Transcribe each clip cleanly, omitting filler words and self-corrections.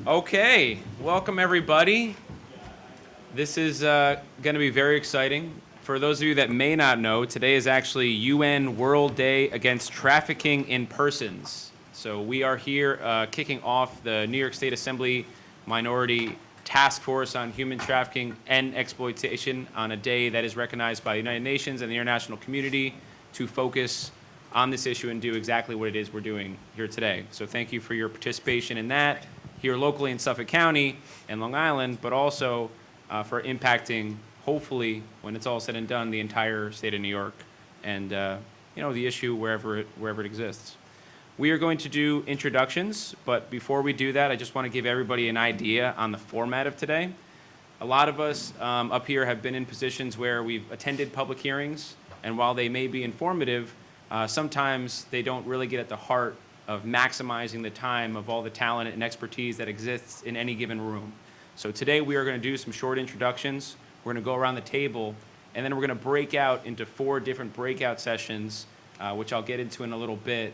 Okay, welcome everybody. This is going to be very exciting. For those of you that may not know, today is actually UN World Day Against Trafficking in Persons. So we are here kicking off the New York State Assembly Minority Task Force on Human Trafficking and Exploitation on a day that is recognized by the United Nations and the international community to focus on this issue and do exactly what it is we're doing here today. So thank you for your participation in that here locally in Suffolk County and Long Island, but also for impacting, hopefully, when it's all said and done, the entire state of New York and the issue wherever it exists. We are going to do introductions, but before we do that, I just want to give everybody an idea on the format of today. A lot of us up here have been in positions where we've attended public hearings, and while they may be informative, sometimes they don't really get at the heart of maximizing the time of all the talent and expertise that exists in any given room. So today we are going to do some short introductions. We're going to go around the table, and then we're going to break out into 4 different breakout sessions, which I'll get into in a little bit.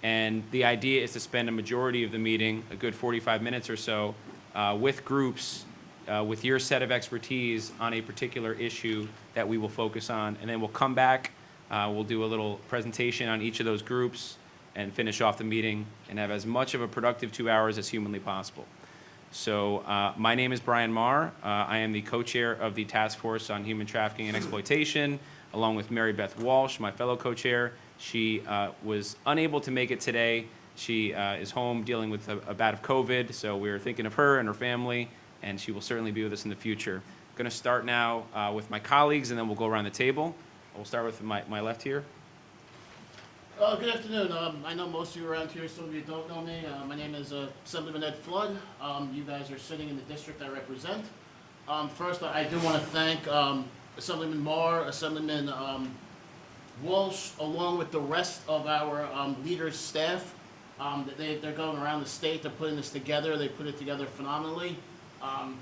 And the idea is to spend a majority of the meeting, a good 45 minutes or so, with groups, with your set of expertise on a particular issue that we will focus on. And then we'll come back, we'll do a little presentation on each of those groups, and finish off the meeting and have as much of a productive 2 hours as humanly possible. So my name is Brian Marr. I am the co-chair of the Task Force on Human Trafficking and Exploitation, along with Mary Beth Walsh, my fellow co-chair. She was unable to make it today. She is home dealing with a bout of COVID, so we're thinking of her and her family, and she will certainly be with us in the future. I'm going to start now with my colleagues, and then we'll go around the table. We'll start with my left here. Good afternoon. I know most of you around here, some of you don't know me. My name is Assemblyman Ed Flood. You guys are sitting in the district I represent. First, I do want to thank Assemblyman Marr, Assemblyman Walsh, along with the rest of our leaders' staff. They're going around the state, they're putting this together, they put it together phenomenally.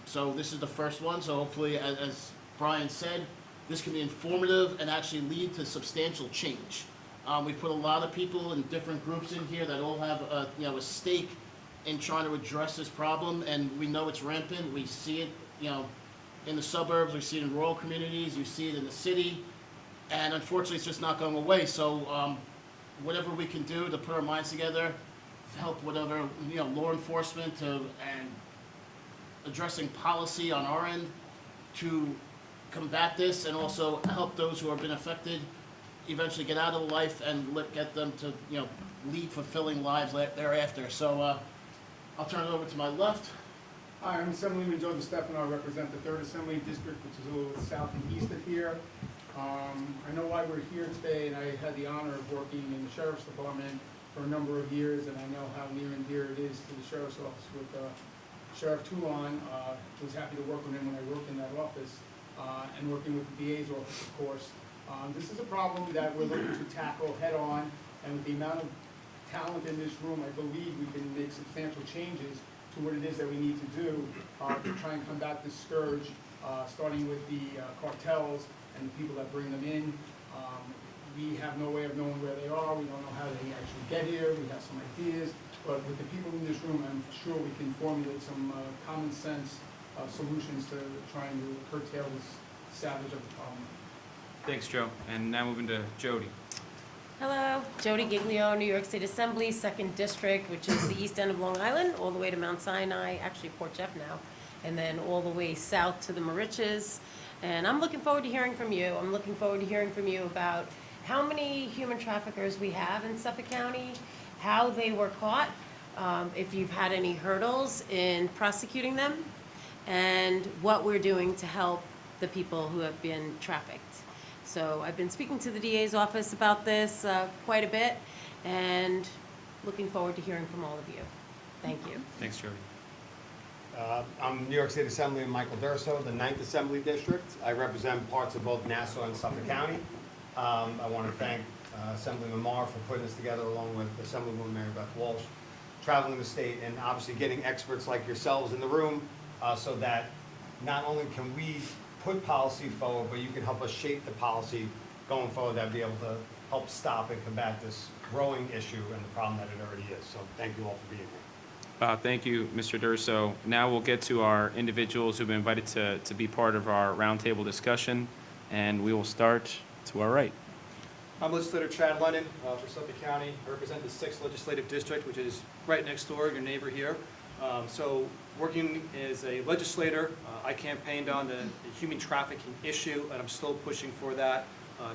So this is the first one, so hopefully, as Brian said, this can be informative and actually lead to substantial change. We put a lot of people in different groups in here that all have a stake in trying to address this problem, and we know it's rampant. We see it in the suburbs, we see it in rural communities, you see it in the city, and unfortunately it's just not going away. So whatever we can do to put our minds together, to help whatever law enforcement and addressing policy on our end to combat this, and also help those who have been affected eventually get out of life and get them to lead fulfilling lives thereafter. So I'll turn it over to my left. Hi, I'm Assemblyman Joe DiStefano. I represent the 3rd Assembly District, which is a little south and east of here. I know why we're here today, and I had the honor of working in the Sheriff's Department for a number of years, and I know how near and dear it is to the Sheriff's Office with Sheriff Toulon. Was happy to work with him when I worked in that office, and working with the DA's office, of course. This is a problem that we're looking to tackle head on, and with the amount of talent in this room, I believe we can make substantial changes to what it is that we need to do to try and combat this scourge, starting with the cartels and the people that bring them in. We have no way of knowing where they are. We don't know how they actually get here. We have some ideas, but with the people in this room, I'm sure we can formulate some common sense solutions to trying to curtail this savage of the problem. Thanks, Joe. And now moving to Jody. Hello, Jody Giglio, New York State Assembly, 2nd District, which is the east end of Long Island, all the way to Mount Sinai, actually Port Jeff now, and then all the way south to the Mauritius. And I'm looking forward to hearing from you. I'm looking forward to hearing from you about how many human traffickers we have in Suffolk County, how they were caught, if you've had any hurdles in prosecuting them, and what we're doing to help the people who have been trafficked. So I've been speaking to the DA's office about this quite a bit, and looking forward to hearing from all of you. Thank you. Thanks, Jody. I'm New York State Assemblyman Michael Durso, the 9th Assembly District. I represent parts of both Nassau and Suffolk County. I want to thank Assemblyman Marr for putting this together, along with Assemblywoman Mary Beth Walsh, traveling the state and obviously getting experts like yourselves in the room so that not only can we put policy forward, but you can help us shape the policy going forward that will be able to help stop and combat this growing issue and the problem that it already is. So thank you all for being here. Thank you, Mr. Durso. Now we'll get to our individuals who've been invited to be part of our roundtable discussion, and we will start to our right. I'm legislator Chad Lennon for Suffolk County. I represent the 6th Legislative District, which is right next door, your neighbor here. So working as a legislator, I campaigned on the human trafficking issue, and I'm still pushing for that,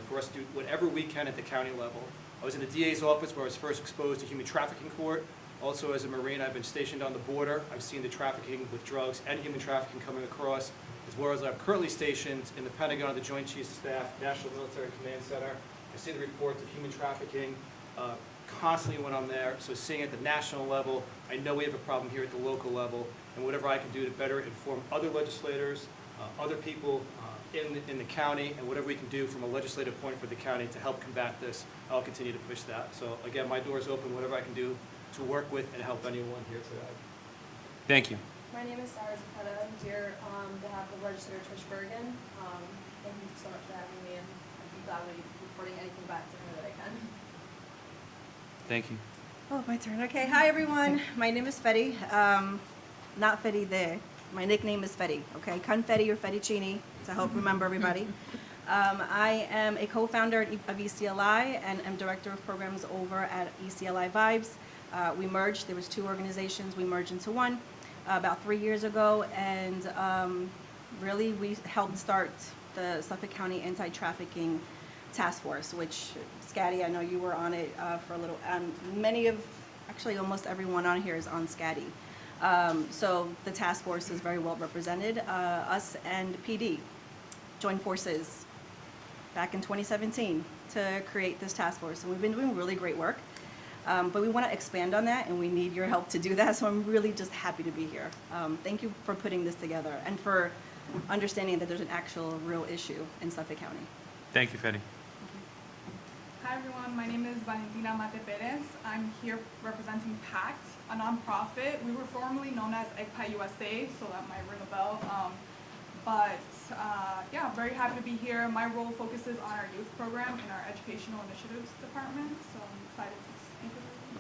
for us to do whatever we can at the county level. I was in the DA's office where I was first exposed to human trafficking court. Also, as a Marine, I've been stationed on the border. I've seen the trafficking with drugs and human trafficking coming across, as well as I'm currently stationed in the Pentagon, the Joint Chiefs of Staff, National Military Command Center. I see the reports of human trafficking constantly when I'm there. So seeing at the national level, I know we have a problem here at the local level, and whatever I can do to better inform other legislators, other people in the county, and whatever we can do from a legislative point for the county to help combat this, I'll continue to push that. So again, my door is open, whatever I can do to work with and help anyone here today. Thank you. My name is Sarah Zapata. I'm here on behalf of Legislator Trish Bergen. Thank you so much for having me, and I'd be gladly reporting anything back to her that I can. Thank you. Oh, my turn. Okay. Hi, everyone. My name is Fetty. Not Fetty there. My nickname is Fetty. Okay, confetti or fettuccine to help remember everybody. I am a co-founder of ECLI and am director of programs over at ECLI Vibes. We merged. There was 2 organizations. We merged into one about 3 years ago, and really we helped start the Suffolk County Anti-Trafficking Task Force, which, Scatty, I know you were on it for a little, many of, actually almost everyone on here is on Scatty. So the task force is very well represented. Us and PD joined forces back in 2017 to create this task force, and we've been doing really great work. But we want to expand on that, and we need your help to do that, so I'm really just happy to be here. Thank you for putting this together and for understanding that there's an actual real issue in Suffolk County. Thank you, Fetty. Hi everyone, my name is Valentina Mate Perez. I'm here representing PACT, a nonprofit. We were formerly known as ECPA USA, so that might ring a bell. Yeah, I'm very happy to be here. My role focuses on our youth program in our educational initiatives department, so I'm excited to speak with you.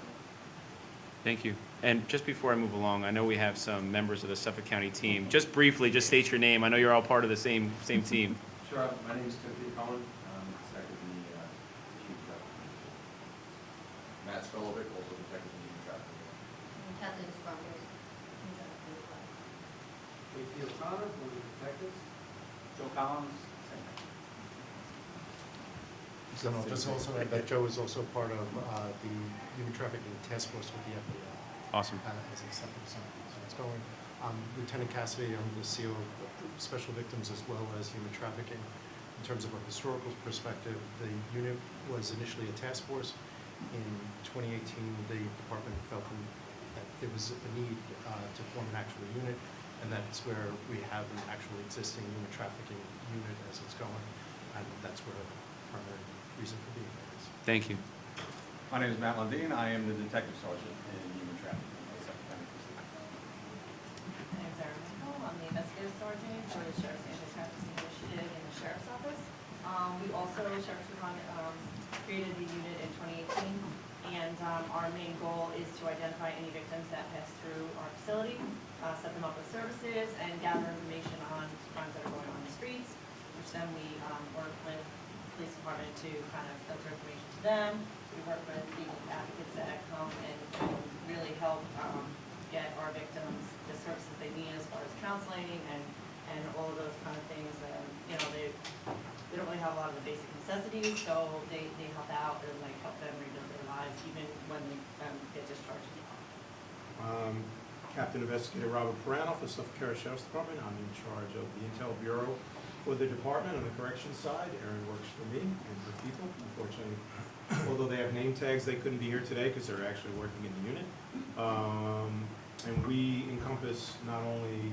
Thank you. And just before I move along, I know we have some members of the Suffolk County team. Just briefly, just state your name. I know you're all part of the same team. Sure. My name is Timothy Cohen. Detective in the Chief Trafficking. Matt Skolovic, also Detective in the Trafficking. Kathleen Sparkles. J.T. O'Connor, one of the detectives. Joe Collins, same. So I'll just also add that Joe is also part of the Human Trafficking Task Force with the FBI. Awesome. As a separate something. So it's going. Lieutenant Cassidy, I'm the CO of Special Victims as well as Human Trafficking. In terms of a historical perspective, the unit was initially a task force. In 2018, the department felt that there was a need to form an actual unit, and that's where we have an actual existing human trafficking unit as it's going, and that's where the primary reason for being there is. Thank you. My name is Matt Lundin. I am the Detective Sergeant in Human Trafficking at Suffolk County Police. My name is Erin Michael. I'm the investigative sergeant for the Sheriff's Anti-Trafficking Initiative in the Sheriff's Office. We also, Sheriff's Department, created the unit in 2018, and our main goal is to identify any victims that pass through our facility, set them up with services, and gather information on crimes that are going on in the streets, which then we work with the police department to kind of filter information to them. We work with the advocates that come and really help get our victims the services they need as far as counseling and all of those kind of things. You know, they don't really have a lot of the basic necessities, so they help out and like help them rebuild their lives even when they get discharged. Captain Investigator Robert Perano for Suffolk County Sheriff's Department. I'm in charge of the Intel Bureau for the department on the corrections side. Erin works for me and for people. Unfortunately, although they have name tags, they couldn't be here today because they're actually working in the unit. And we encompass not only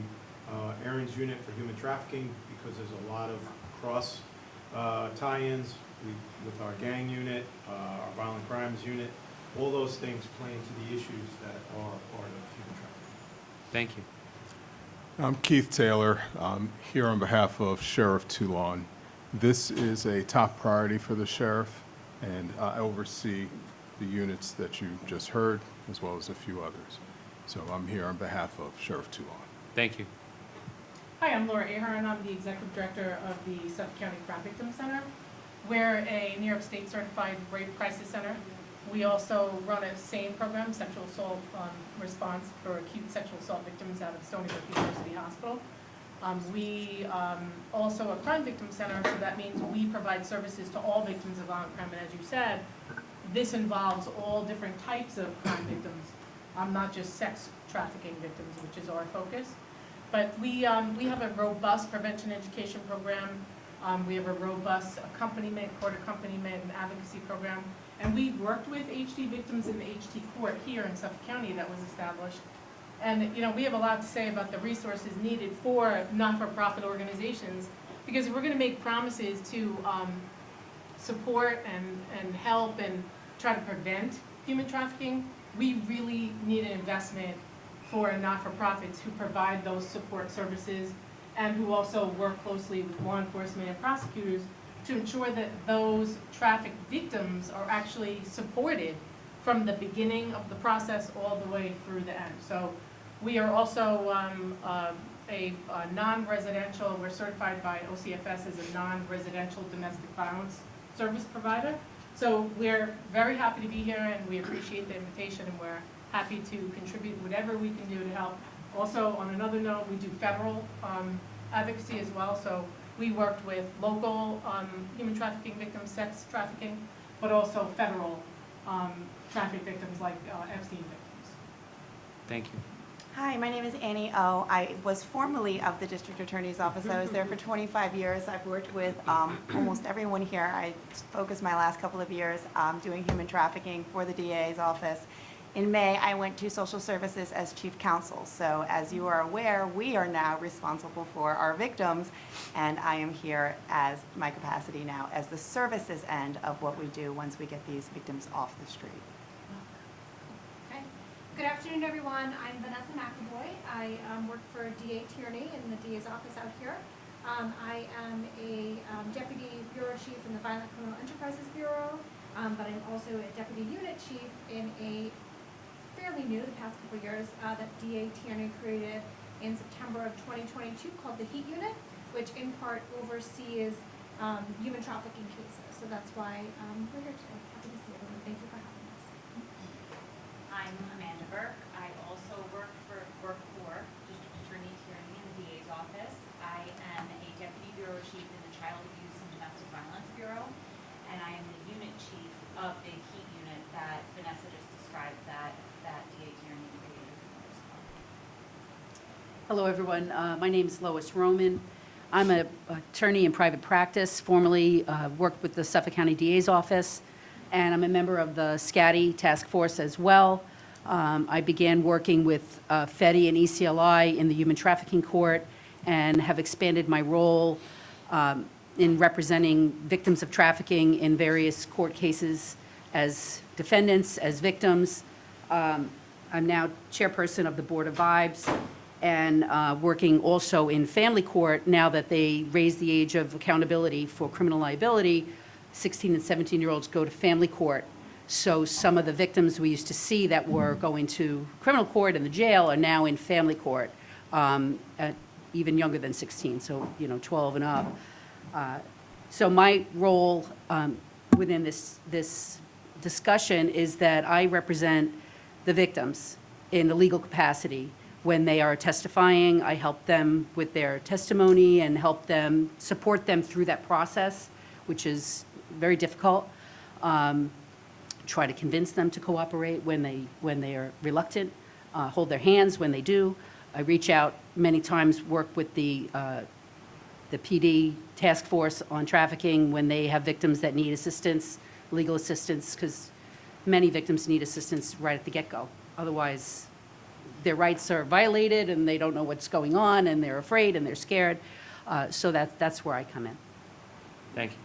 Erin's unit for human trafficking, because there's a lot of cross tie-ins with our gang unit, our violent crimes unit. All those things play into the issues that are part of human trafficking. Thank you. I'm Keith Taylor. I'm here on behalf of Sheriff Toulon. This is a top priority for the sheriff, and I oversee the units that you just heard, as well as a few others. So I'm here on behalf of Sheriff Toulon. Thank you. Hi, I'm Laura Ahern. I'm the Executive Director of the Suffolk County Crime Victim Center. We're a New York State certified rape crisis center. We also run a SANE program, sexual assault response for acute sexual assault victims out of Stony Brook University Hospital. We also a crime victim center, so that means we provide services to all victims of violent crime. And as you said, this involves all different types of crime victims, not just sex trafficking victims, which is our focus. But we have a robust prevention education program. We have a robust accompaniment, court accompaniment, and advocacy program. And we've worked with HD victims in the HD court here in Suffolk County that was established. And we have a lot to say about the resources needed for not-for-profit organizations, because if we're going to make promises to support and help and try to prevent human trafficking, we really need an investment for not-for-profits who provide those support services and who also work closely with law enforcement and prosecutors to ensure that those trafficked victims are actually supported from the beginning of the process all the way through the end. So we are also a non-residential, we're certified by OCFS as a non-residential domestic violence service provider. So we're very happy to be here, and we appreciate the invitation, and we're happy to contribute whatever we can do to help. Also, on another note, we do federal advocacy as well. So we worked with local human trafficking victims, sex trafficking, but also federal traffic victims like Epstein victims. Thank you. Hi, my name is Annie O. I was formerly of the District Attorney's Office. I was there for 25 years. I've worked with almost everyone here. I focused my last couple of years doing human trafficking for the DA's office. In May, I went to social services as chief counsel. So as you are aware, we are now responsible for our victims, and I am here as my capacity now as the services end of what we do once we get these victims off the street. Okay. Good afternoon, everyone. I'm Vanessa McAvoy. I work for DA Tierney in the DA's office out here. I am a deputy bureau chief in the Violent Criminal Enterprises Bureau, but I'm also a deputy unit chief in a fairly new, the past couple of years, that DA Tierney created in September of 2022 called the HEAT Unit, which in part oversees human trafficking cases. So that's why we're here today. Happy to see everyone. Thank you for having us. I'm Amanda Burke. I also work for District Attorney Tierney in the DA's office. I am a deputy bureau chief in the Child Abuse and Domestic Violence Bureau, and I am the unit chief of the HEAT Unit that Vanessa just described that DA Tierney created. Hello, everyone. My name is Lois Roman. I'm an attorney in private practice, formerly worked with the Suffolk County DA's office, and I'm a member of the SCADI task force as well. I began working with FEDI and ECLI in the human trafficking court and have expanded my role in representing victims of trafficking in various court cases as defendants, as victims. I'm now chairperson of the Board of Vibes and working also in family court now that they raised the age of accountability for criminal liability. 16 and 17-year-olds go to family court. So some of the victims we used to see that were going to criminal court and the jail are now in family court, at even younger than 16, so 12 and up. So my role within this discussion is that I represent the victims in the legal capacity. When they are testifying, I help them with their testimony and help them, support them through that process, which is very difficult. Try to convince them to cooperate when they are reluctant, hold their hands when they do. I reach out many times, work with the PD task force on trafficking when they have victims that need assistance, legal assistance, because many victims need assistance right at the get-go. Otherwise, their rights are violated and they don't know what's going on and they're afraid and they're scared. So that's where I come in. Thank you.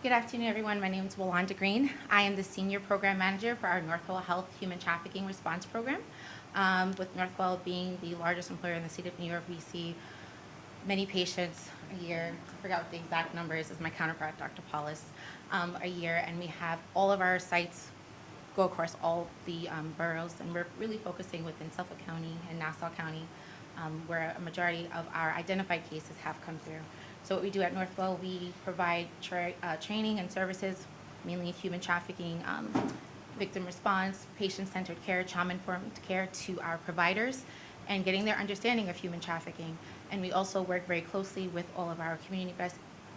Good afternoon, everyone. My name is Walanda Green. I am the Senior Program Manager for our Northwell Health Human Trafficking Response Program. With Northwell being the largest employer in the state of New York, we see many patients a year. I forgot what the exact number is, my counterpart, Dr. Paulus, a year, and we have all of our sites go across all the boroughs, and we're really focusing within Suffolk County and Nassau County, where a majority of our identified cases have come through. So what we do at Northwell, we provide training and services, mainly human trafficking, victim response, patient-centered care, trauma-informed care to our providers, and getting their understanding of human trafficking. And we also work very closely with all of our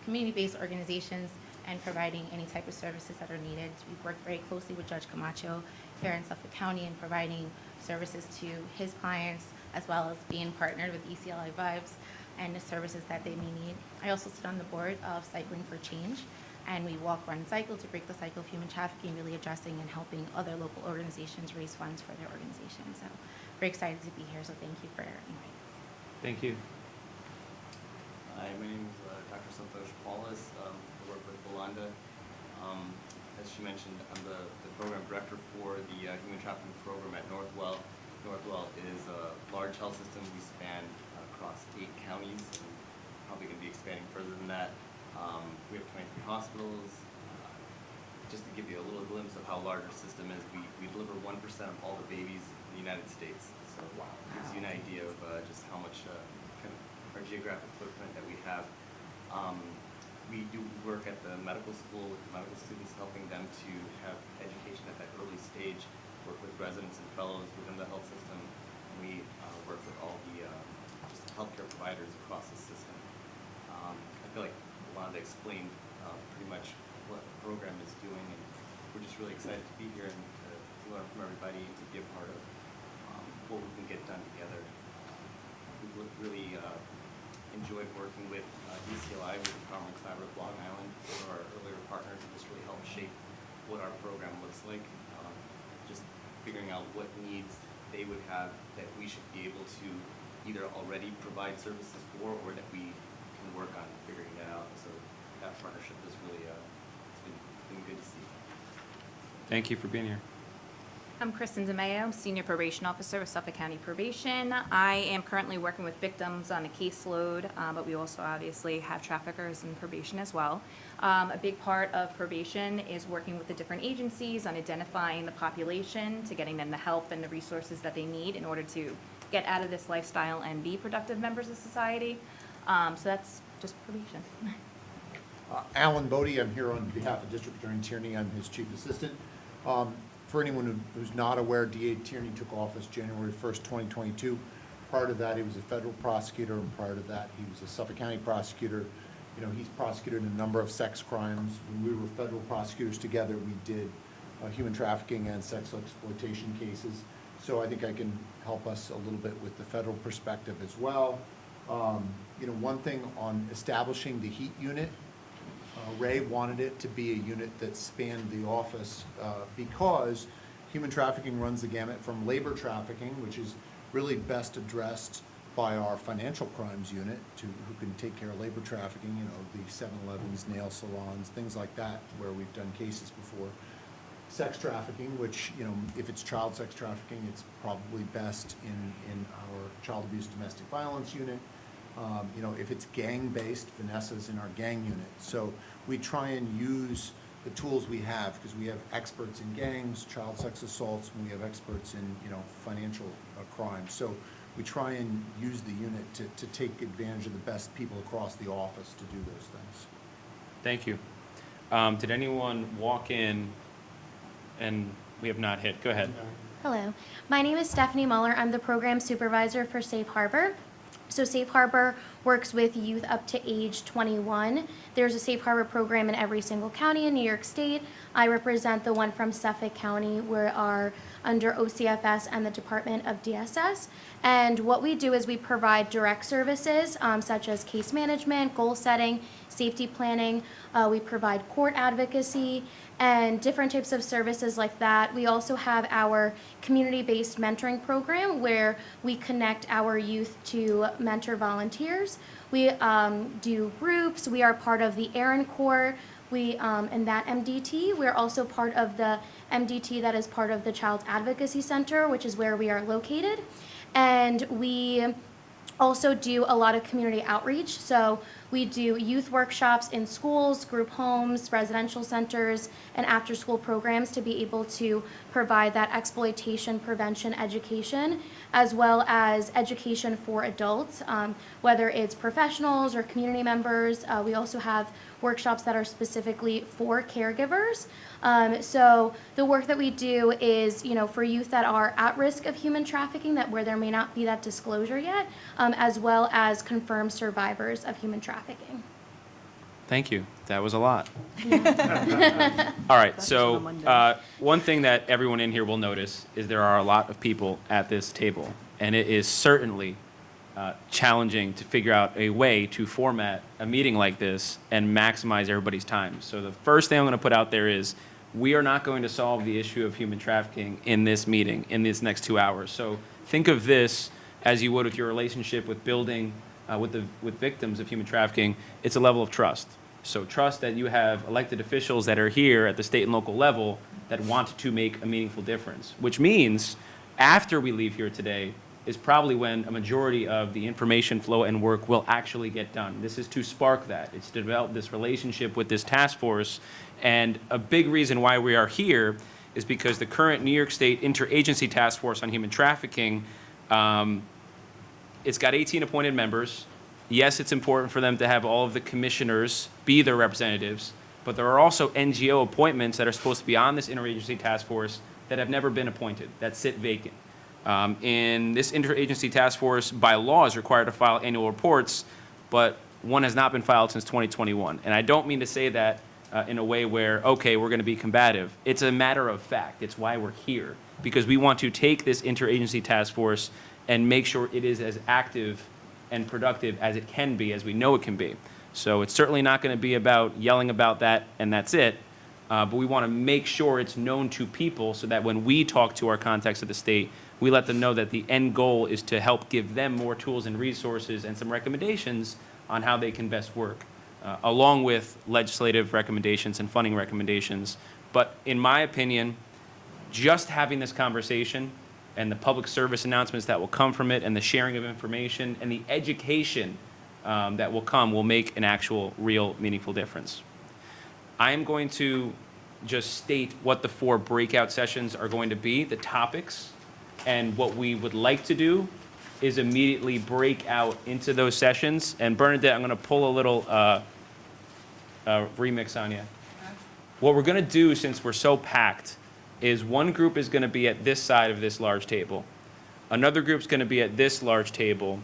community-based organizations and providing any type of services that are needed. We've worked very closely with Judge Camacho here in Suffolk County in providing services to his clients, as well as being partnered with ECLI Vibes and the services that they may need. I also sit on the board of Cycling for Change, and we walk, run, cycle to break the cycle of human trafficking, really addressing and helping other local organizations raise funds for their organizations. So very excited to be here, so thank you for inviting us. Thank you. Hi, my name is Dr. Santosh Paulus. I work with Belanda. As she mentioned, I'm the program director for the human trafficking program at Northwell. Northwell is a large health system. We span across 8 counties, and probably going to be expanding further than that. We have 23 hospitals. Just to give you a little glimpse of how large our system is, we deliver 1% of all the babies in the United States. So it gives you an idea of just how much kind of our geographic footprint that we have. We do work at the medical school with the medical students, helping them to have education at that early stage, work with residents and fellows within the health system. And we work with all the just healthcare providers across the system. I feel like Wanda explained pretty much what the program is doing, and we're just really excited to be here and to learn from everybody and to be a part of what we can get done together. We've really enjoyed working with ECLI, with the Empowerment Collaborative Long Island, one of our earlier partners, and just really helped shape what our program looks like. Just figuring out what needs they would have that we should be able to either already provide services for, or that we can work on figuring that out. So that partnership is really it's been good to see. Thank you for being here. I'm Kristen DeMayo, Senior Probation Officer with Suffolk County Probation. I am currently working with victims on a caseload, but we also obviously have traffickers in probation as well. A big part of probation is working with the different agencies on identifying the population, to getting them the help and the resources that they need in order to get out of this lifestyle and be productive members of society. So that's just probation. Alan Bodie, I'm here on behalf of District Attorney Tierney. I'm his chief assistant. For anyone who's not aware, DA Tierney took office January 1st, 2022. Prior to that, he was a federal prosecutor, and prior to that, he was a Suffolk County prosecutor. You know, he's prosecuted a number of sex crimes. When we were federal prosecutors together, we did human trafficking and sex exploitation cases. So I think I can help us a little bit with the federal perspective as well. You know, one thing on establishing the HEAT unit, Ray wanted it to be a unit that spanned the office because human trafficking runs the gamut from labor trafficking, which is really best addressed by our financial crimes unit, who can take care of labor trafficking, you know, the 7-Elevens, nail salons, things like that, where we've done cases before. Sex trafficking, which, you know, if it's child sex trafficking, it's probably best in our child abuse domestic violence unit. You know, if it's gang-based, Vanessa's in our gang unit. So we try and use the tools we have, because we have experts in gangs, child sex assaults, and we have experts in, you know, financial crime. So we try and use the unit to take advantage of the best people across the office to do those things. Thank you. Did anyone walk in and we have not hit? Go ahead. Hello, my name is Stephanie Muller. I'm the program supervisor for Safe Harbor. So Safe Harbor works with youth up to age 21. There's a Safe Harbor program in every single county in New York State. I represent the one from Suffolk County. We are under OCFS and the Department of DSS. And what we do is we provide direct services such as case management, goal setting, safety planning. We provide court advocacy and different types of services like that. We also have our community-based mentoring program where we connect our youth to mentor volunteers. We do groups. We are part of the Aaron Corps. We, in that MDT, we're also part of the MDT that is part of the Child Advocacy Center, which is where we are located. And we also do a lot of community outreach. So We do youth workshops in schools, group homes, residential centers, and after-school programs to be able to provide that exploitation prevention education, as well as education for adults, whether it's professionals or community members. We also have workshops that are specifically for caregivers. So the work that we do is, for youth that are at risk of human trafficking, that where there may not be that disclosure yet, as well as confirmed survivors of human trafficking. Thank you. That was a lot. All right, so one thing that everyone in here will notice is there are a lot of people at this table, and it is certainly challenging to figure out a way to format a meeting like this and maximize everybody's time. So the first thing I'm going to put out there is we are not going to solve the issue of human trafficking in this meeting, in these next 2 hours. So think of this as you would with your relationship with building with victims of human trafficking. It's a level of trust. So trust that you have elected officials that are here at the state and local level that want to make a meaningful difference, which means after we leave here today is probably when a majority of the information flow and work will actually get done. This is to spark that. It's to develop this relationship with this task force. And a big reason why we are here is because the current New York State Interagency Task Force on Human Trafficking, it's got 18 appointed members. Yes, it's important for them to have all of the commissioners be their representatives, but there are also NGO appointments that are supposed to be on this interagency task force that have never been appointed, that sit vacant. In this interagency task force, by law, is required to file annual reports, but one has not been filed since 2021. And I don't mean to say that in a way where, okay, we're going to be combative. It's a matter of fact. It's why we're here, because we want to take this interagency task force and make sure it is as active and productive as it can be, as we know it can be. So it's certainly not going to be about yelling about that and that's it, but we want to make sure it's known to people so that when we talk to our contacts at the state, we let them know that the end goal is to help give them more tools and resources and some recommendations on how they can best work, along with legislative recommendations and funding recommendations. But in my opinion, just having this conversation and the public service announcements that will come from it and the sharing of information and the education that will come will make an actual, real, meaningful difference. I am going to just state what the 4 breakout sessions are going to be, the topics, and what we would like to do is immediately break out into those sessions. And Bernadette, I'm going to pull a little remix on you. What we're going to do, since we're so packed, is one group is going to be at this side of this large table. Another group's going to be at this large table.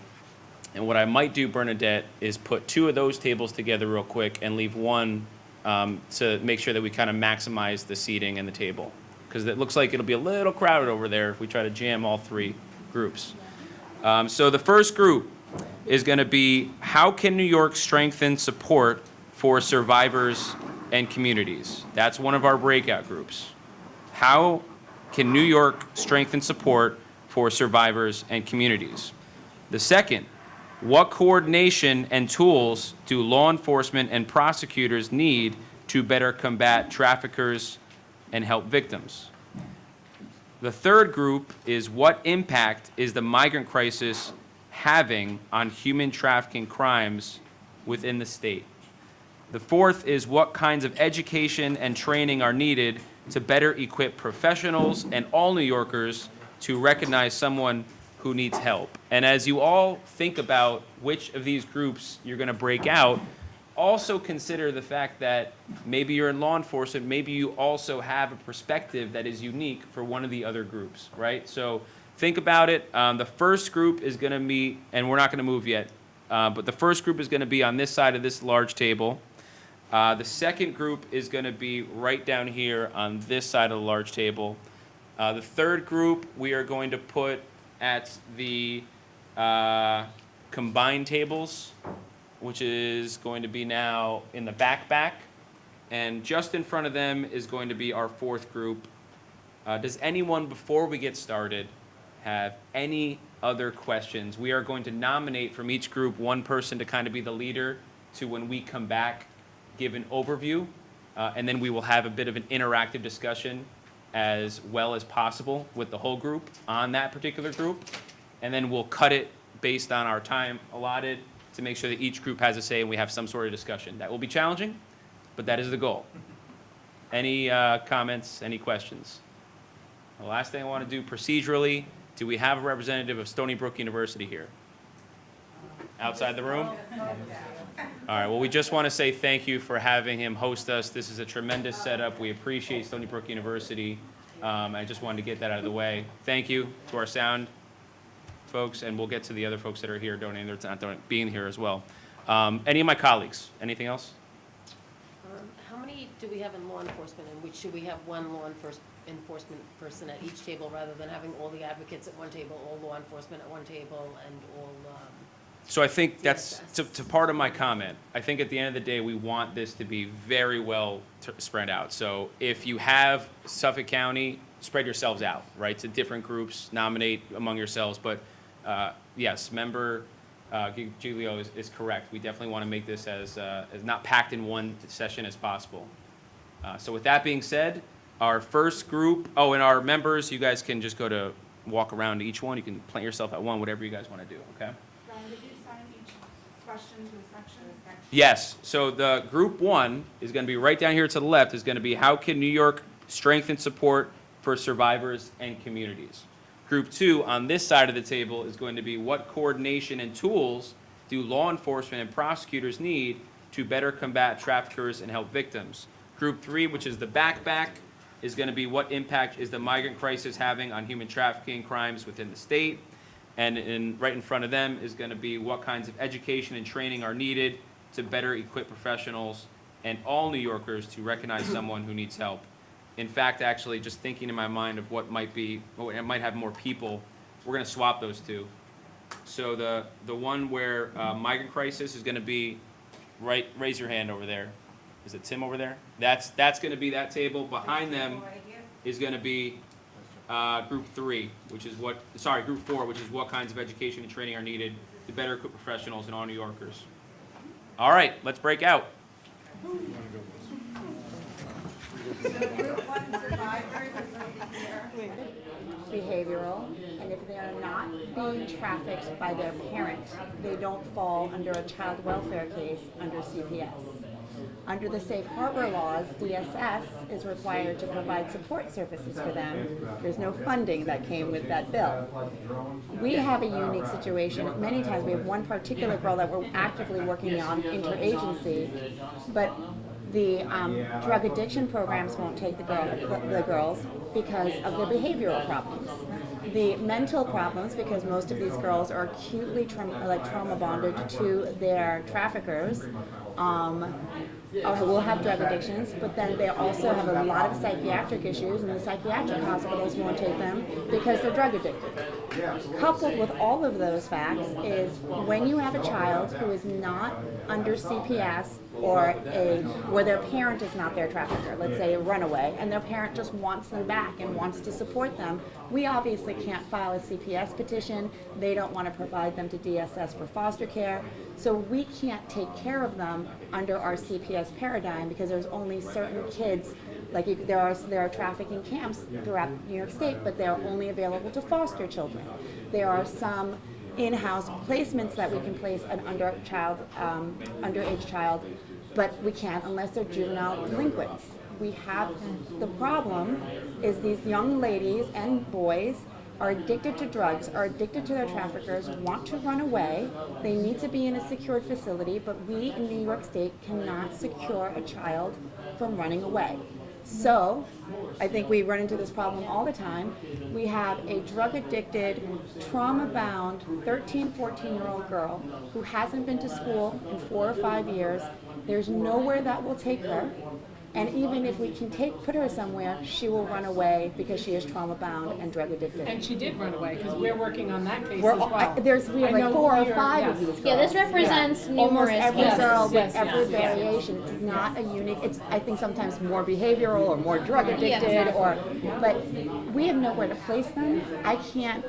And what I might do, Bernadette, is put 2 of those tables together real quick and leave one to make sure that we kind of maximize the seating and the table. Because it looks like it'll be a little crowded over there if we try to jam all 3 groups. So the first group is going to be, how can New York strengthen support for survivors and communities? That's one of our breakout groups. How can New York strengthen support for survivors and communities? The second, what coordination and tools do law enforcement and prosecutors need to better combat traffickers and help victims? The third group is, what impact is the migrant crisis having on human trafficking crimes within the state? The fourth is, what kinds of education and training are needed to better equip professionals and all New Yorkers to recognize someone who needs help? And as you all think about which of these groups you're going to break out, also consider the fact that maybe you're in law enforcement, maybe you also have a perspective that is unique for one of the other groups, right? So think about it. The first group is going to meet, and we're not going to move yet, but the first group is going to be on this side of this large table. The second group is going to be right down here on this side of the large table. The third group we are going to put at the combined tables, which is going to be now in the back. And just in front of them is going to be our fourth group. Does anyone, before we get started, have any other questions? We are going to nominate from each group one person to kind of be the leader to, when we come back, give an overview, and then we will have a bit of an interactive discussion as well as possible with the whole group on that particular group. And then we'll cut it based on our time allotted to make sure that each group has a say and we have some sort of discussion. That will be challenging, but that is the goal. Any comments, any questions? The last thing I want to do procedurally, do we have a representative of Stony Brook University here? Outside the room? All right, well, we just want to say thank you for having him host us. This is a tremendous setup. We appreciate Stony Brook University. I just wanted to get that out of the way. Thank you to our sound folks, and we'll get to the other folks that are here donating their time, being here as well. Any of my colleagues, anything else? How many do we have in law enforcement, and should we have one law enforcement person at each table rather than having all the advocates at one table, all law enforcement at one table, and all So I think that's to part of my comment. I think at the end of the day, we want this to be very well spread out. So if you have Suffolk County, spread yourselves out, right, to different groups, nominate among yourselves. But yes, member Giglio is correct. We definitely want to make this as not packed in one session as possible. So with that being said, our first group, and our members, you guys can just go to walk around to each one. You can plant yourself at one, whatever you guys want to do, okay? Ryan, did you assign each question to a section? Yes, so the group one is going to be right down here to the left, is going to be how can New York strengthen support for survivors and communities. Group two on this side of the table is going to be what coordination and tools do law enforcement and prosecutors need to better combat traffickers and help victims. Group three, which is the backpack, is going to be what impact is the migrant crisis having on human trafficking crimes within the state. And right in front of them is going to be what kinds of education and training are needed to better equip professionals and all New Yorkers to recognize someone who needs help. In fact, actually, just thinking in my mind of what might be, it might have more people, we're going to swap those two. So the one where migrant crisis is going to be, right, raise your hand over there. Is it Tim over there? That's going to be that table. Behind them is going to be group three, group four, which is what kinds of education and training are needed to better equip professionals and all New Yorkers. All right, let's break out. Behavioral, and if they are not being trafficked by their parent, they don't fall under a child welfare case under CPS. Under the Safe Harbor laws, DSS is required to provide support services for them. There's no funding that came with that bill. We have a unique situation. Many times we have one particular girl that we're actively working on interagency, but the drug addiction programs won't take the girls because of their behavioral problems. The mental problems, because most of these girls are acutely trauma bonded to their traffickers, will have drug addictions, but then they also have a lot of psychiatric issues, and the psychiatric hospitals won't take them because they're drug addicted. Coupled with all of those facts is when you have a child who is not under CPS or where their parent is not their trafficker, let's say a runaway, and their parent just wants them back and wants to support them, we obviously can't file a CPS petition. They don't want to provide them to DSS for foster care. So we can't take care of them under our CPS paradigm because there's only certain kids, like there are trafficking camps throughout New York State, but they're only available to foster children. There are some in-house placements that we can place an underage child, but we can't unless they're juvenile delinquents. We have, the problem is these young ladies and boys are addicted to drugs, are addicted to their traffickers, want to run away. They need to be in a secured facility, but we in New York State cannot secure a child from running away. So, I think we run into this problem all the time. We have a drug-addicted, trauma-bound 13, 14-year-old girl who hasn't been to school in 4 or 5 years. There's nowhere that will take her. And even if we can put her somewhere, she will run away because she is trauma-bound and drug-addicted. And she did run away, because we're working on that case as well. We have like 4 or 5 of these girls. Yeah, this represents numerous Almost every cases. girl with every variation. It's not a unique, it's I think sometimes more behavioral or more drug-addicted, but we have nowhere to place them. I can't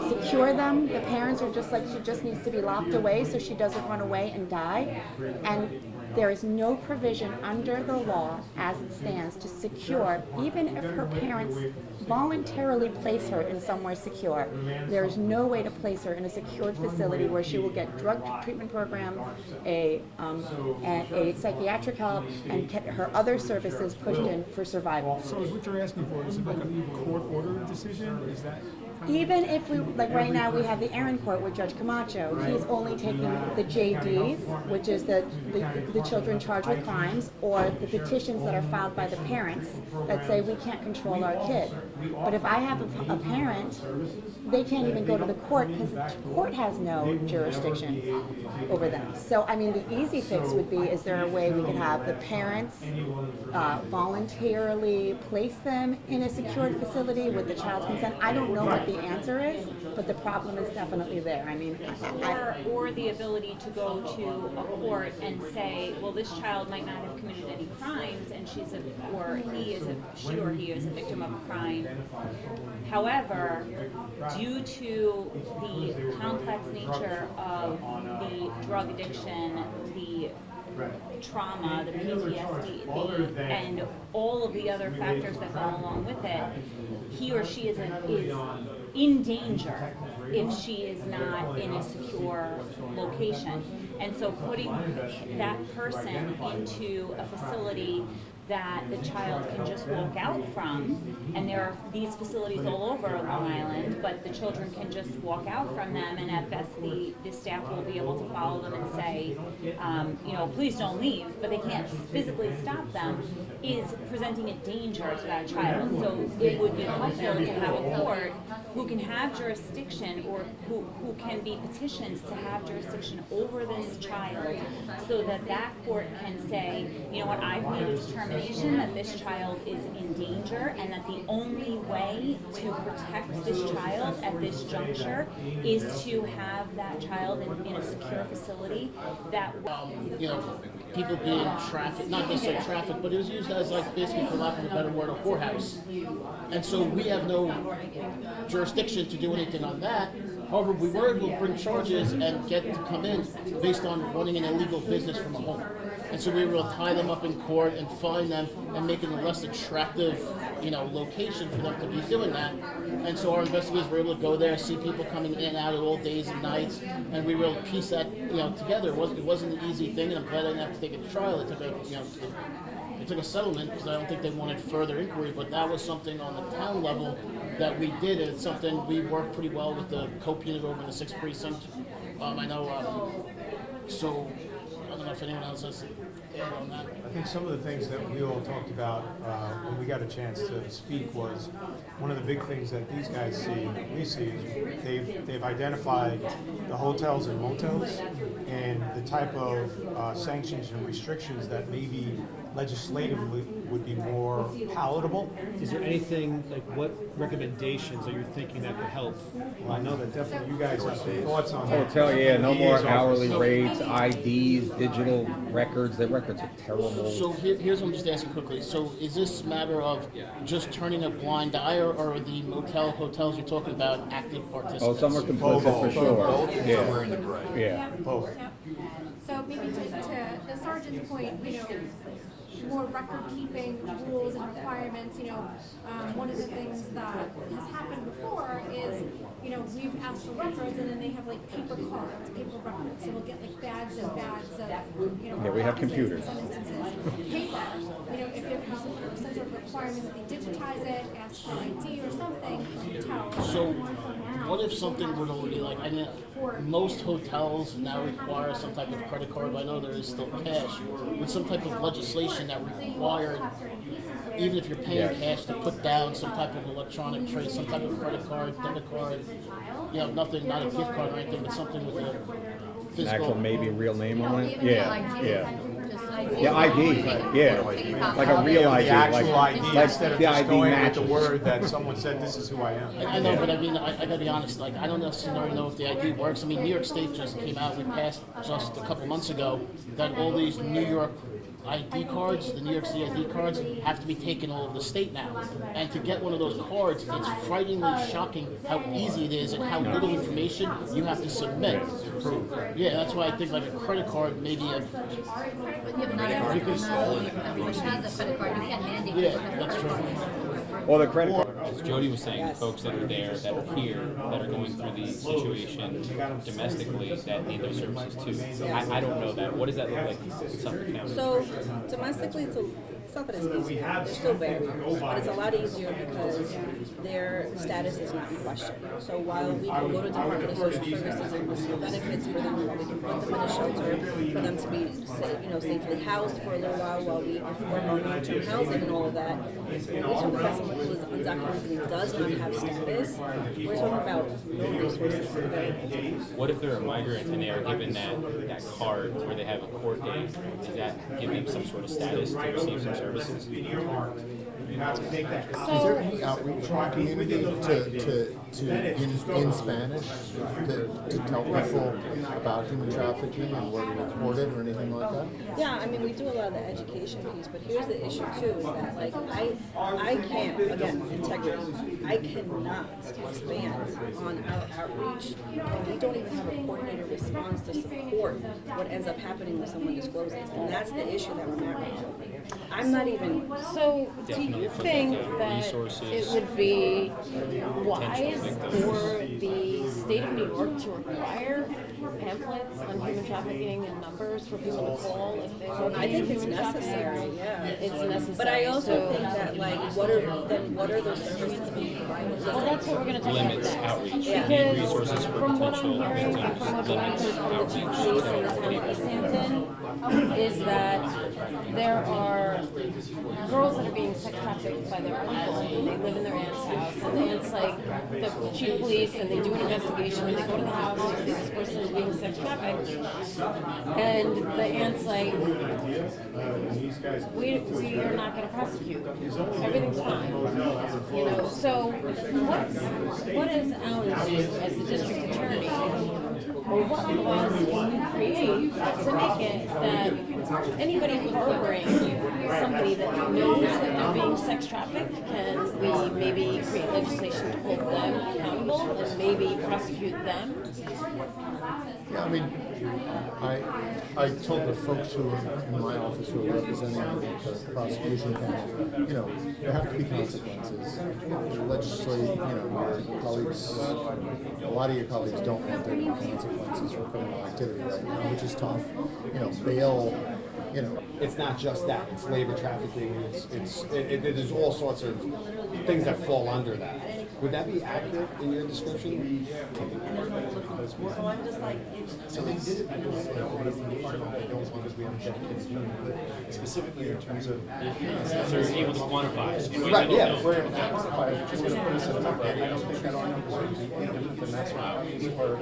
secure them. The parents are just like, she just needs to be locked away so she doesn't run away and die. And There is no provision under the law as it stands to secure, even if her parents voluntarily place her in somewhere secure, there is no way to place her in a secured facility where she will get drug treatment program, and a psychiatric help, and get her other services pushed in for survival. So is what you're asking for, is it like a court-ordered decision? Is that? Even if we, like right now, we have the Aaron Court with Judge Camacho. He's only taking the JDs, which is the children charged with crimes, or the petitions that are filed by the parents that say we can't control our kid. But if I have a parent, they can't even go to the court because the court has no jurisdiction over them. So, I mean, the easy fix would be, is there a way we could have the parents voluntarily place them in a secured facility with the child's consent? I don't know what the answer is, but the problem is definitely there. I mean, Or the ability to go to a court and say, well, this child might not have committed any crimes, and she or he is a victim of a crime. However, due to the complex nature of the drug addiction, the trauma, the PTSD, and all of the other factors that go along with it, he or she is in danger if she is not in a secure location. And so putting that person into a facility that the child can just walk out from, and there are these facilities all over Long Island, but the children can just walk out from them, and at best the staff will be able to follow them and say, please don't leave, but they can't physically stop them, is presenting a danger to that child. So it would be helpful to have a court who can have jurisdiction, or who can be petitioned to have jurisdiction over this child, so that that court can say, you know what, I've made a determination that this child is in danger, and that the only way to protect this child at this juncture is to have that child in a secure facility that people being trafficked, not necessarily trafficked, but it was used as like basically, for lack of a better word, a whorehouse. And so we have no jurisdiction to do anything on that. However, we were able to bring charges and get to come in based on running an illegal business from a home. And so we were able to tie them up in court and fine them and make it a less attractive, location for them to be doing that. And so our investigators were able to go there, see people coming in and out at all days and nights, and we were able to piece that, together. It wasn't an easy thing, and I'm glad I didn't have to take it to trial. It took a settlement because I don't think they wanted further inquiry, but that was something on the town level that we did, and it's something we worked pretty well with the COPE unit over in the 6th Precinct. I know, so I don't know if anyone else has on that. I think some of the things that we all talked about when we got a chance to speak was one of the big things that these guys see, that we see, is they've identified the hotels and motels and the type of sanctions and restrictions that maybe legislatively would be more palatable. Is there anything, like what recommendations are you thinking that could help? Well, I know that definitely you guys have some thoughts on that. Hotel, yeah, no more DA's hourly office. rates, IDs, digital records. The records are terrible. So here's what I'm just asking quickly. So is this a matter of just turning a blind eye, or are the hotels you're talking about active participants? Oh, some are complicit for sure. Yeah. Somewhere in the gray. Yeah. Both. So maybe to the sergeant's point, more record-keeping rules and requirements, one of the things that has happened before is, we've asked for records and then they have like paper cards, paper records, so we'll get like bags and bags of, Yeah, we have computers. in some instances, paper. If there's some sort of requirement that they digitize it, ask for ID or something, tell. So what if something were to be like, most hotels now require some type of credit card, but I know there is still cash, with some type of legislation that required, even if you're paying cash, to put down some type of electronic trace, some type of credit card, debit card, nothing, not a gift card or anything, but something with a physical. An actual maybe real name on it? Yeah, yeah. Yeah, ID, yeah. Like a real ID. The actual like, ID like instead of the just ID going matches. with the word that someone said, this is who I am. I know, but I gotta be honest, I don't necessarily know if the ID works. New York State just came out, we passed just a couple months ago, that all these New York ID cards, the New York City ID cards, have to be taken all over the state now. And to get one of those cards, it's frighteningly shocking how easy it is and how little information you have to submit. Yeah, that's why I think like a credit card, maybe a... You can stall it. Yeah, that's true. Well, the credit card. As Jody was saying, folks that are there, that are here, that are going through the situation domestically, that need their services too. I don't know that. What does that look like in Suffolk County? So domestically, it's not that it's easier. There's still barriers, but it's a lot easier because their status is not in question. So while we can go to Department of Social Services and receive benefits for them, or we can put them in a shelter for them to be safely housed for a little while we work on long-term housing and all of that. We're talking about someone who is undocumented and does not have status. We're talking about no resources available to them. What if they're a migrant and they are given that card where they have a court date? Does that give them some sort of status to receive some services? Is there any outreach in the community in Spanish to tell people about human trafficking and where to report it or anything like that? Yeah, I mean, we do a lot of the education piece, but here's the issue too, is that like I can't, again, integrity, I cannot expand on our outreach, and we don't even have a coordinated response to support what ends up happening when someone discloses, and that's the issue that we're married to. I'm not even... So, do you think that it would be wise for the state of New York to require pamphlets on human trafficking and numbers for people to call if they were I think it's human trafficking? necessary, yeah. It's necessary. But I also think that, like, what are those services being provided? Well, that's what we're going to talk about Limits next. outreach. Yeah. Need resources for From what I'm potential hearing, victims. from what I've Limits heard from the outreach chief police in the to town of East people. Hampton, is that there are girls that are being sex trafficked by their uncle, and they live in their aunt's house, and the aunt's like the chief of police, and they do an investigation, and they go to the house, and they see this person is being sex trafficked, and the aunt's like, we are not going to prosecute. Everything's fine. You know, so what is our issue as the district attorney, or what laws can you create to make it that anybody harboring somebody that knows that they're being sex trafficked, can we maybe create legislation to hold them accountable and maybe prosecute them? Yeah, I mean, I told the folks who are in my office who are representing the prosecution panel, you know, there have to be consequences. Legislate, your colleagues, a lot of your colleagues don't want there to be consequences for criminal activity right now, which is tough. Bail, It's not just that, it's labor trafficking, there's all sorts of things that fall under that. Would that be accurate in your description? So I'm just like, So they did it because they don't because we have a dedicated unit, but specifically in terms of. So you're able to quantify. Right, yeah, we're able to quantify, which is going to put us in a number. I don't think that our number would be 8 the maximum or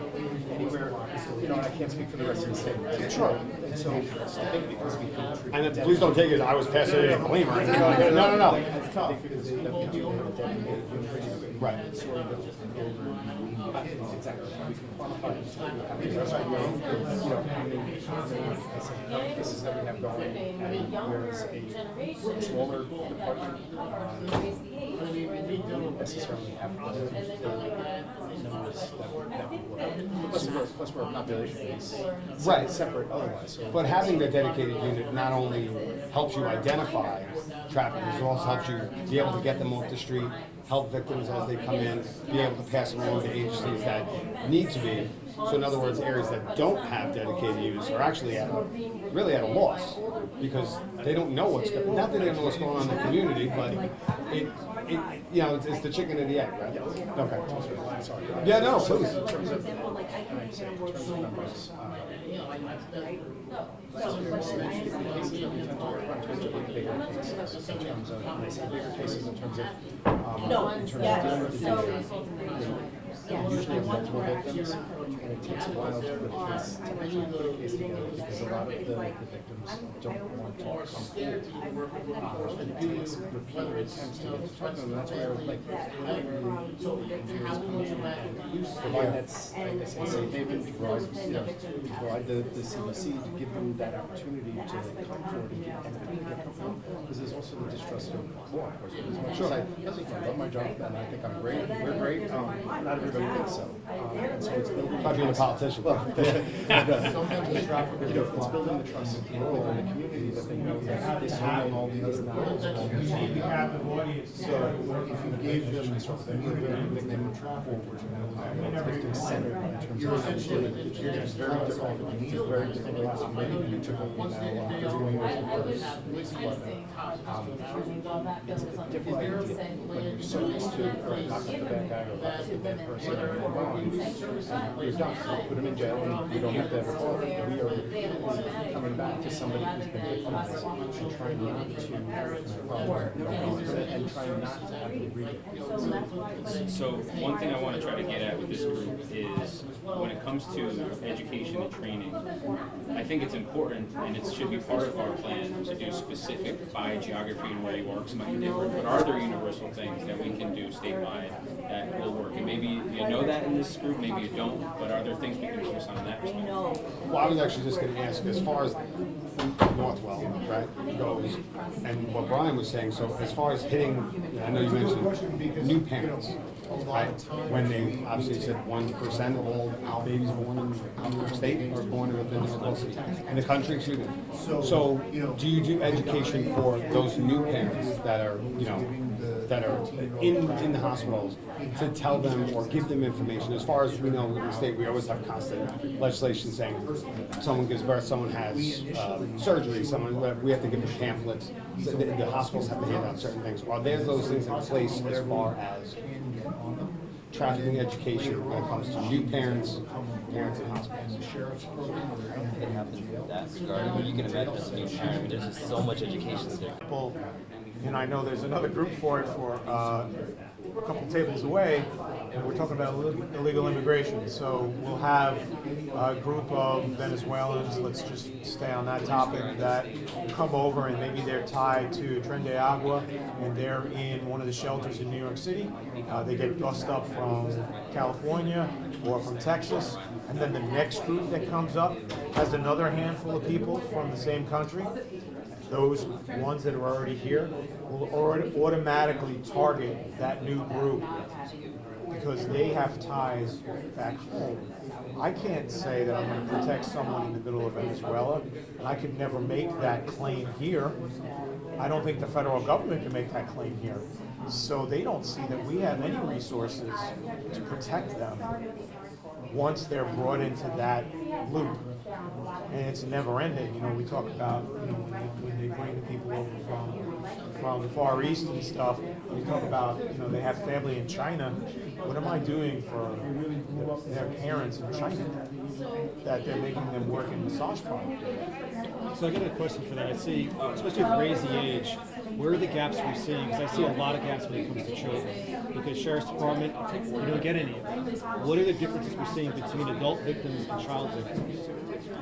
anywhere, and I can't speak for the rest of the state. Sure. And so I think because we could. And please don't take it, I was passing it as a blame or anything like that. No. It's tough because we don't have a dedicated unit. Right. Exactly. We can quantify it. That's why how many cases that we have going whereas a smaller department wouldn't necessarily have the numbers that would plus we're a population base. Right. Separate otherwise. So But having the dedicated unit not only helps you identify traffickers, it also helps you be able to get them off the street, help victims as they come in, be able to pass them along to agencies that need to be. So in other words, areas that don't have dedicated units are actually really at a loss because they don't know what's going on. Not that they don't know what's going on in the community, but it's the chicken and the egg, right? Okay. sorry. Yeah, no, please. In terms of numbers, usually have multiple victims. and it takes a while to put a case together because a lot of the victims don't want to come forward. And it takes repeated attempts to get to talk to them. That's where like provide that's I say maybe provide the CDC to give them that opportunity to come forward and get comfortable. Because there's also the distrust of law enforcement. As much as I love my job and I think I'm great, we're great. Not everybody thinks so. And so it's building. By being a politician. It's building the trust within the community that they know that this and all these other problems. So if you gave them then they would forward. Victim-centered in terms of how they do it. It's very different. It's very different. You took over now. It's a different idea. When you're so used to lock up the bad guy or lock up the bad person or you're gone, you're done. You put them in jail and you don't have to ever call them. We are coming back to somebody who's been victimized and trying not to and trying not to have to read it. So one thing I want to try to get at with this group is when it comes to education and training, I think it's important and it should be part of our plan to do specific by geography and where you work might be different, but are there universal things that we can do statewide that will work? And maybe you know that in this group, maybe you don't, but are there things we can focus on in that respect? Well, I was actually just going to ask, as far as Northwell, right, goes, and what Brian was saying, so as far as hitting, I know you mentioned new parents, right? When they obviously said 1% of all babies born in New York State are born within Northwell City, in the country, excuse me. So do you do education for those new parents that are, that are in the hospitals to tell them or give them information? As far as we know in the state, we always have constant legislation saying someone gives birth, someone has surgery, we have to give them pamphlets. The hospitals have to hand out certain things. Are there those things in place as far as trafficking education when it comes to new parents in hospitals? It happens in that regard. But you can imagine as a new parent, I mean, there's just so much education there. And I know there's another group for it for a couple tables away, and we're talking about illegal immigration. So we'll have a group of Venezuelans, let's just stay on that topic, that come over and maybe they're tied to Tren de Agua and they're in one of the shelters in New York City. They get bussed up from California or from Texas, and then the next group that comes up has another handful of people from the same country. Those ones that are already here will automatically target that new group because they have ties back home. I can't say that I'm going to protect someone in the middle of Venezuela, and I could never make that claim here. I don't think the federal government can make that claim here. So they don't see that we have any resources to protect them once they're brought into that loop. And it's never ending. We talk about when they bring the people over from the Far East and stuff. We talk about they have family in China. What am I doing for their parents in China that they're making them work in massage parlors? So I got a question for that. I see, especially with raise the age, where are the gaps we're seeing? Because I see a lot of gaps when it comes to children. Because Sheriff's Department, you don't get any of them. What are the differences we're seeing between adult victims and child victims?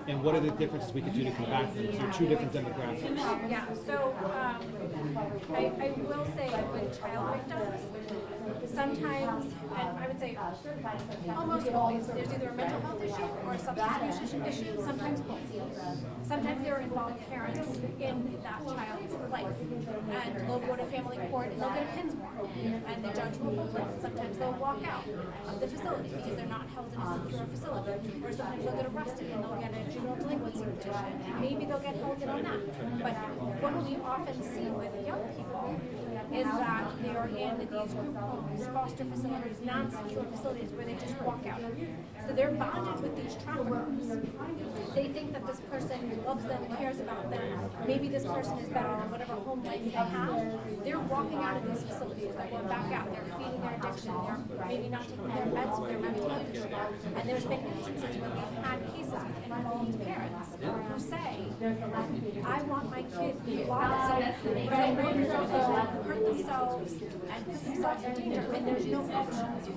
And what are the differences we could do to combat them? They're two different demographics. Yeah, so I will say with child victims, sometimes, and I would say almost always, there's either a mental health issue or a substance abuse issue, sometimes both. Sometimes there are involved parents in that child's life, and they'll go to family court and they'll get a PINS warrant, and the judge will hold it. Sometimes they'll walk out of the facility because they're not held in a secure facility, or sometimes they'll get arrested and they'll get a juvenile delinquency petition, and maybe they'll get held in on that. But what we often see with young people is that they are in these group homes, foster facilities, non-secure facilities where they just walk out. So they're bonded with these traffickers. They think that this person loves them, cares about them. Maybe this person is better than whatever home life they have. They're walking out of these facilities, they're going back out, they're feeding their addiction, they're maybe not taking their meds for their mental health issue. And there's been instances where we've had cases with involved parents to say, I want my kid to be locked, but I know they're going to hurt themselves and put themselves in danger, and there's no options.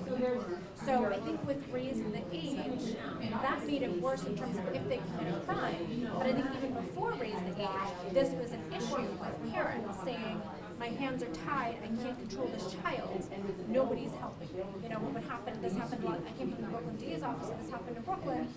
So I think with raising the age, that made it worse in terms of if they commit a crime. But I think even before raising the age, this was an issue with parents saying, my hands are tied, I can't control this child, nobody's helping. You know, what happened, this happened a lot, I came from the Brooklyn DA's office, and this happened in Brooklyn,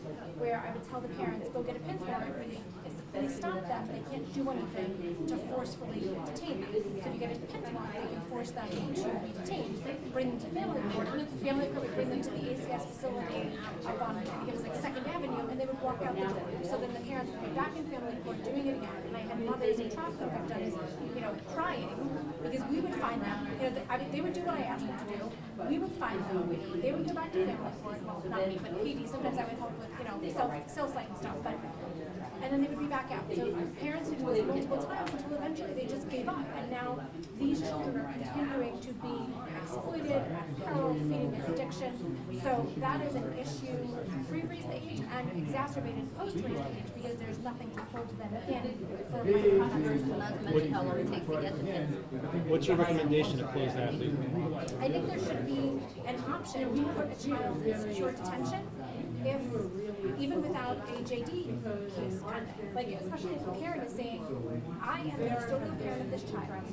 where I would tell the parents, go get a PINS warrant. If the police stop them, they can't do anything to forcefully detain them. So if you get a PINS warrant, they can force them to be detained, bring them to family court. Family court would bring them to the ACS facility up on, I think it was like 2nd Avenue, and they would walk out the door. So then the parents would be back in family court doing it again. And I had mothers and trafficking victims, you know, crying, because we would find them, you know, they would do what I asked them to do. We would find them. They would go back to family court. Well, not me, but PD. Sometimes I would help with, you know, cell site and stuff. But and then they would be back out. So parents would do this multiple times until eventually they just gave up. And now these children are continuing to be exploited at peril, feeding their addiction. So that is an issue pre-raise the age and exacerbated post-raise the age, because there's nothing to hold them in for How long it takes to get the kids. What's your recommendation to close that loop? I think there should be an option to put a child in secure detention if, even without a JD case pending. Like, especially if a parent is saying, I am the custodial parent of this child.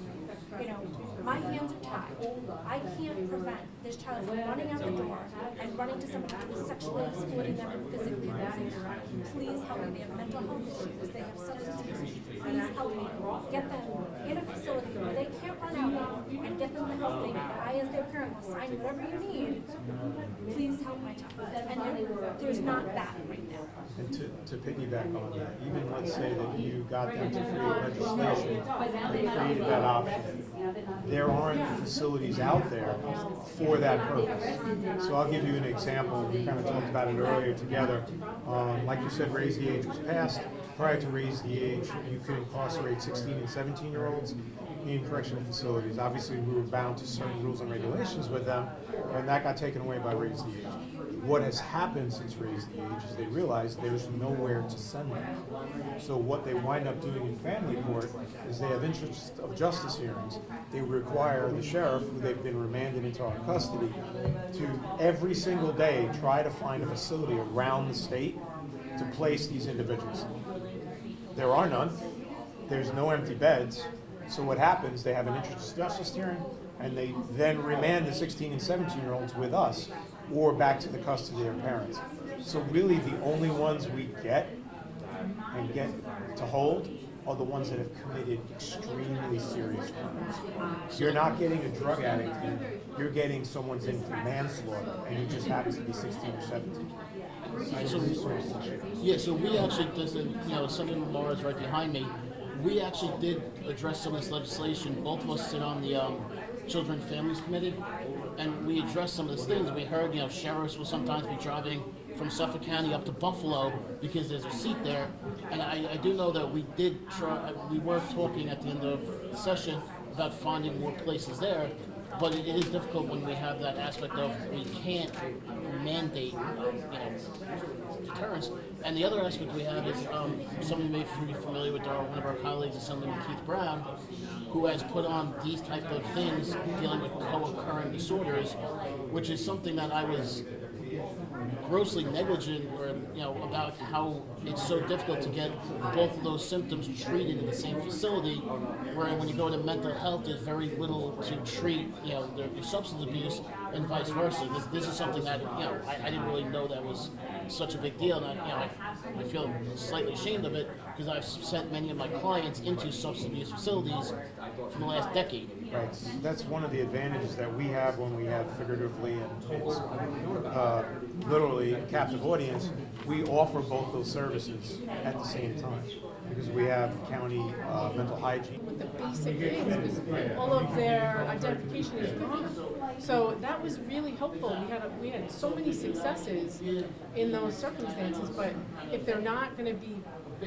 You know, my hands are tied. I can't prevent this child from running out the door and running to somebody who is sexually exploiting them and physically abusing them. Please help me. They have mental health issues. They have substance abuse. Please help me. Get them in a facility where they can't run out and get them the help they need. I, as their parent, will sign whatever you need. Please help my child. And there's not that right now. And to piggyback on that, even let's say that you got them to create legislation that created that option, there aren't facilities out there for that purpose. So I'll give you an example. We kind of talked about it earlier together. Like you said, raise the age was passed. Prior to raise the age, you could incarcerate 16 and 17-year-olds in correctional facilities. Obviously, we were bound to certain rules and regulations with them, and that got taken away by raise the age. What has happened since raise the age is they realized there's nowhere to send them. So what they wind up doing in family court is they have interest of justice hearings. They require the sheriff, who they've been remanded into our custody, to every single day try to find a facility around the state to place these individuals. There are none. There's no empty beds. So what happens, they have an interest of justice hearing, and they then remand the 16 and 17-year-olds with us, or back to the custody of their parents. So really the only ones we get and get to hold are the ones that have committed extremely serious crimes. You're not getting a drug addict in, you're getting someone's in for manslaughter, and he just happens to be 16 or 17. So we actually, something Laura's right behind me, we actually did address some of this legislation. Both of us sit on the Children and Families Committee, and we addressed some of these things. We heard, sheriffs will sometimes be driving from Suffolk County up to Buffalo because there's a seat there. And I do know that we did try, we were talking at the end of the session about finding more places there, but it is difficult when we have that aspect of we can't mandate, deterrence. And the other aspect we have is somebody may be familiar with one of our colleagues, Assemblyman Keith Brown, who has put on these type of things dealing with co-occurring disorders, which is something that I was grossly negligent about how it's so difficult to get both of those symptoms treated in the same facility, where when you go to mental health, there's very little to treat, the substance abuse, and vice versa. This is something that, I didn't really know that was such a big deal, and I feel slightly ashamed of it, because I've sent many of my clients into substance abuse facilities for the last decade. Right, that's one of the advantages that we have when we have figuratively and it's literally a captive audience. We offer both those services at the same time because we have county mental hygiene. With the basic things, because all of their identification is wrong. So that was really helpful. We had so many successes in those circumstances, but if they're not going to be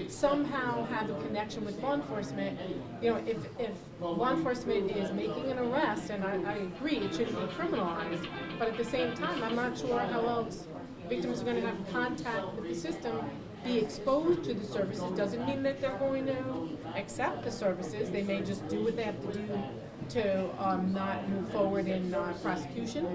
somehow have a connection with law enforcement, if law enforcement is making an arrest, and I agree it shouldn't be criminalized, but at the same time, I'm not sure how else victims are gonna have contact with the system, be exposed to the services. Doesn't mean that they're going to accept the services. They may just do what they have to do to not move forward in prosecution,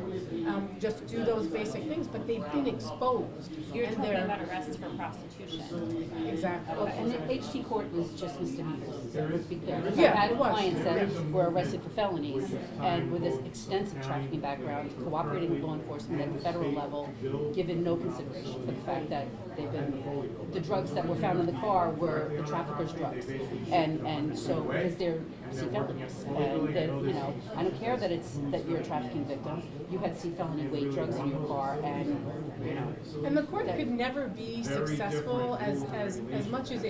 just do those basic things, but they've been exposed. You're and talking they're- about arrests for prostitution. Exactly. Well, and the HT court was just misdemeanors, so let's be clear. Because Yeah, I had it was. clients that were arrested for felonies, and with this extensive trafficking background, cooperating with law enforcement at the federal level, given no consideration for the fact that the drugs that were found in the car were the traffickers' drugs. And so, because they're C felonies, and that, I don't care that you're a trafficking victim, you had C felony weight drugs in your car, and, And the court could never be successful as much as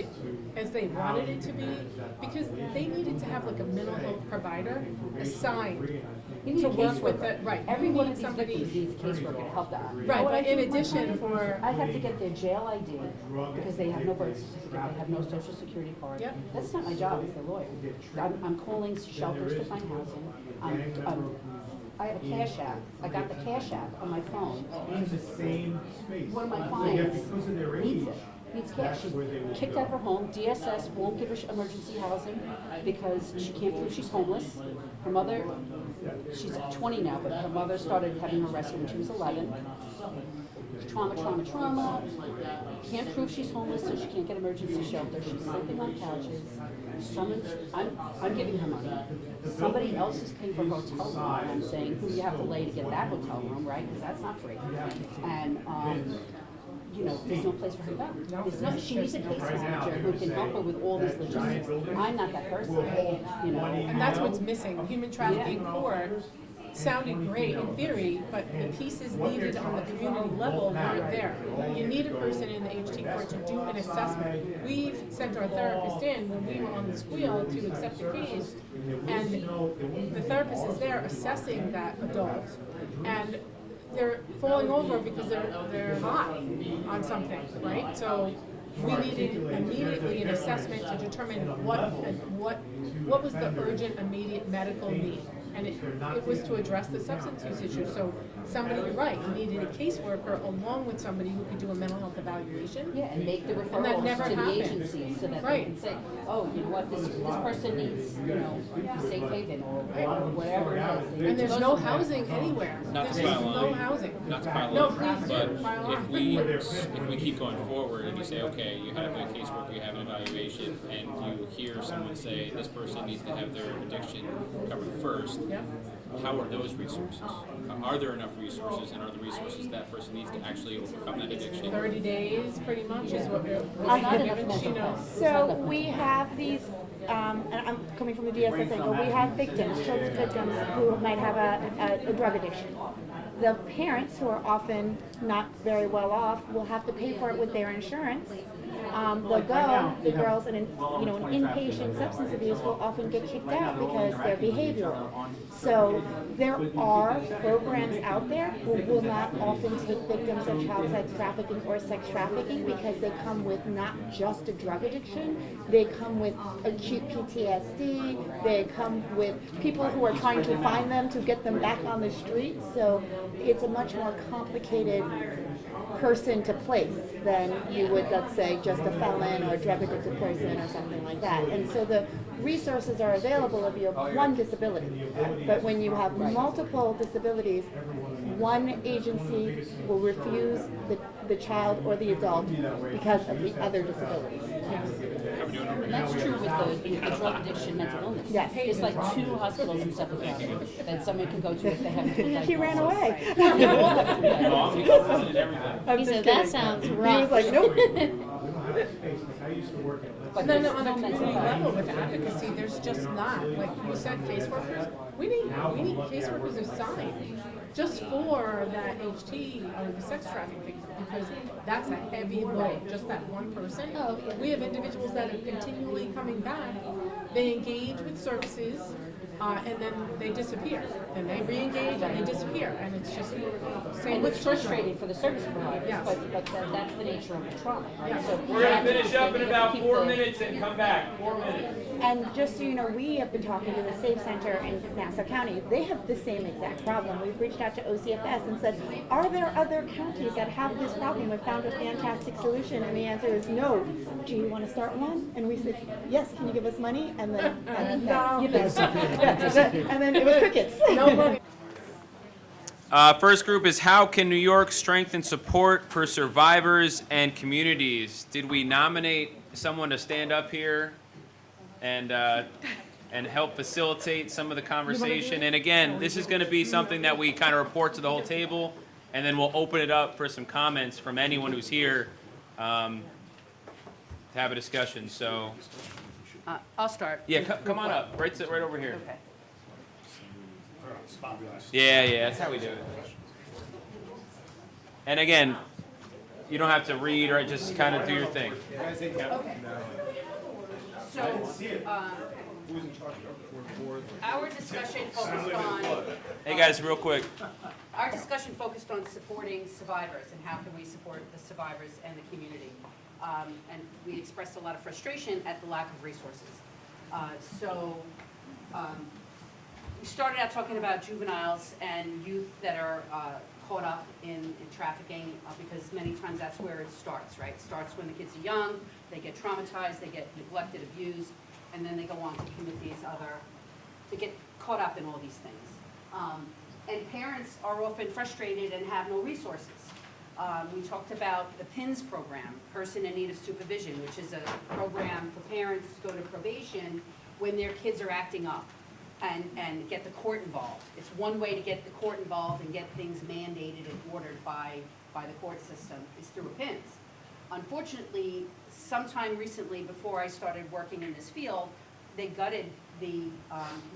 they wanted it to be, because they needed to have like a mental health provider assigned You need to a work with caseworker. it. Right. Every You one need of these somebody. victims needs a caseworker to help them. Right, You know what but I in do with my addition clients? I have to get their jail ID because they have no birth certificate, they have no social security card. Yep. That's not my job as a lawyer. I'm calling shelters to find housing. I have a Cash App. I got the Cash App on my phone. One of my clients needs it. Needs cash. Kicked out of her home. DSS won't give her emergency housing because she can't prove she's homeless. Her mother, she's 20 now, but her mother started having her arrested when she was 11. Trauma. Can't prove she's homeless, so she can't get emergency shelter. She's sleeping on couches. I'm giving her money. Somebody else is paying for her hotel room. And I'm saying, who do you have to lay to get that hotel room, right? Because that's not free. And there's no place for her to go. She needs a case manager who can help her with all these logistics. I'm not that person. And that's what's missing. Human trafficking court sounded great in theory, but the pieces needed on the community level weren't there. You need a person in the HT court to do an assessment. We've sent our therapist in when we were on the squeal to accept the case, and the therapist is there assessing that adult, and they're falling over because they're high on something, right? So we needed immediately an assessment to determine what was the urgent, immediate medical need. And it was to address the substance use issue. So somebody, you're right, you needed a caseworker along with somebody who could do a mental health evaluation. Yeah, and make the And that referrals never to the happened. agencies so that Right. they can say, oh, you know what, this person needs, safe haven or whatever it is. They And need to there's go no somewhere. housing anywhere. Not to There's pile no on. housing. Not to pile No, on, please but do, pile on. if we keep going forward and you say, okay, you have a caseworker, you have an evaluation, and you hear someone say this person needs to have their addiction covered first, how are those resources? Are there enough resources, and are the resources that person needs to actually overcome that addiction? 30 days, pretty much, is what we're given. So we have these, and I'm coming from the DSS angle, we have victims, children's victims who might have a drug addiction. The parents, who are often not very well off, will have to pay for it with their insurance. They'll go, the girls in an inpatient substance abuse will often get kicked out because they're behavioral. So there are programs out there who will not often take victims of child sex trafficking or sex trafficking because they come with not just a drug addiction, they come with acute PTSD, they come with people who are trying to find them to get them back on the street. So it's a much more complicated person to place than you would, let's say, just a felon or a drug addicted person or something like that. And so the resources are available if you have one disability. But when you have multiple disabilities, one agency will refuse the child or the adult because of the other disability. And that's true with the drug addiction, mental illness. Yes. It's like 2 hospitals in Suffolk County that someone can go to if they have a He ran away. He said, that sounds rough. He was like, nope. But then on a community level with advocacy, there's just not, like you said, caseworkers. We need caseworkers assigned just for that HT or the sex trafficking, because that's a heavy load, just that one person. We have individuals that are continually coming back. They engage with services, and then they disappear. And they re-engage and they disappear. And it's just same And with it's children. frustrating for the service providers, Yes. but that's the nature of the trauma, right? Yes. So We're going to finish up in they about keep 4 minutes and come back. 4 minutes. And just so you know, we have been talking to the Safe Center and now Nassau County, they have the same exact problem. We've reached out to OCFS and said, are there other counties that have this problem? We've found a fantastic solution, and the answer is no. Do you want to start one? And we said, yes, can you give us money? And then, No. and then it was crickets. No money. First group is how can New York strengthen support for survivors and communities? Did we nominate someone to stand up here and help facilitate some of the conversation? And again, this is going to be something that we kind of report to the whole table, and then we'll open it up for some comments from anyone who's here to have a discussion. So, I'll start. yeah, come on up. Right over here. Okay. Yeah, that's how we do it. And again, you don't have to read or just kind of do your thing. Okay. So, our discussion focused on. Hey guys, real quick. Our discussion focused on supporting survivors and how can we support the survivors and the community. And we expressed a lot of frustration at the lack of resources. We started out talking about juveniles and youth that are caught up in trafficking because many times that's where it starts, right? It starts when the kids are young, they get traumatized, they get neglected, abused, and then they go on to commit to get caught up in all these things. And parents are often frustrated and have no resources. We talked about the PINS program, Person in Need of Supervision, which is a program for parents to go to probation when their kids are acting up and get the court involved. It's one way to get the court involved and get things mandated and ordered by the court system is through a PINS. Unfortunately, sometime recently before I started working in this field, they gutted the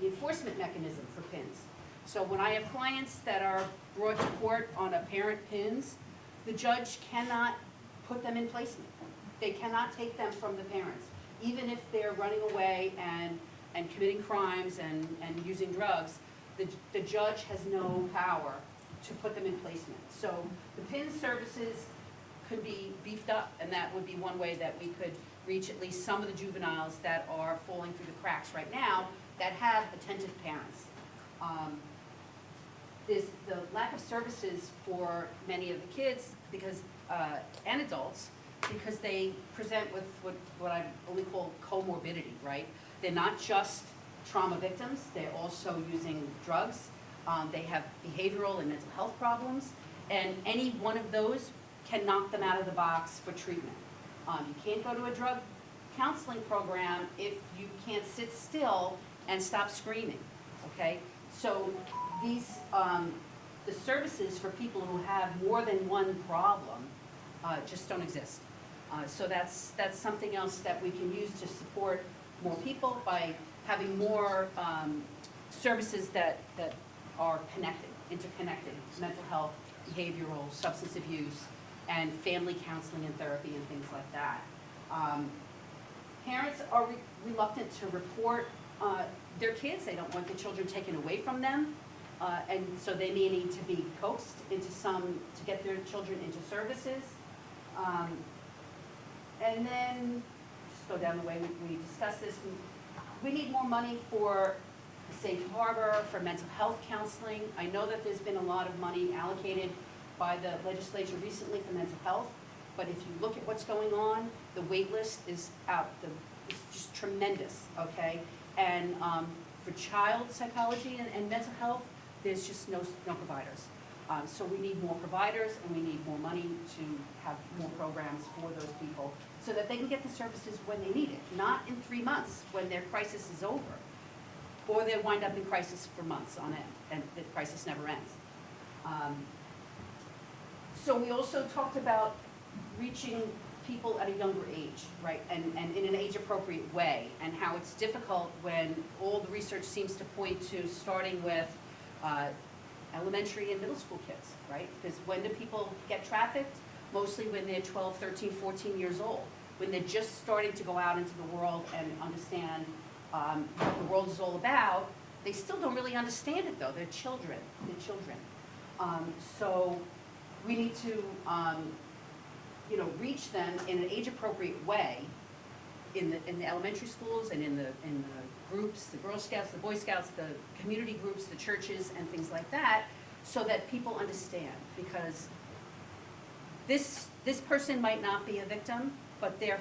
enforcement mechanism for PINS. So when I have clients that are brought to court on a parent PINS, the judge cannot put them in placement. They cannot take them from the parents. Even if they're running away and committing crimes and using drugs, the judge has no power to put them in placement. So the PINS services could be beefed up, and that would be one way that we could reach at least some of the juveniles that are falling through the cracks right now that have attentive parents. There's the lack of services for many of the kids because and adults because they present with what I only call comorbidity, right? They're not just trauma victims, they're also using drugs, they have behavioral and mental health problems, and any one of those can knock them out of the box for treatment. You can't go to a drug counseling program if you can't sit still and stop screaming, okay? So these, the services for people who have more than one problem just don't exist. So that's something else that we can use to support more people by having more services that are connected, interconnected, mental health, behavioral, substance abuse, and family counseling and therapy and things like that. Parents are reluctant to report their kids. They don't want the children taken away from them. And so they may need to be coaxed into to get their children into services. And then, just go down the way we discussed this, we need more money for safe harbor, for mental health counseling. I know that there's been a lot of money allocated by the legislature recently for mental health, but if you look at what's going on, the wait list is out, it's just tremendous, okay? And for child psychology and mental health, there's just no providers. So we need more providers and we need more money to have more programs for those people so that they can get the services when they need it, not in 3 months when their crisis is over, or they wind up in crisis for months on end, and the crisis never ends. So we also talked about reaching people at a younger age, right, and in an age-appropriate way, and how it's difficult when all the research seems to point to starting with elementary and middle school kids, right? Because when do people get trafficked? Mostly when they're 12, 13, 14 years old, when they're just starting to go out into the world and understand what the world is all about. They still don't really understand it though, they're children, so we need to reach them in an age-appropriate way in the elementary schools and in the groups, the Girl Scouts, the Boy Scouts, the community groups, the churches, and things like that, so that people understand. Because this person might not be a victim, but their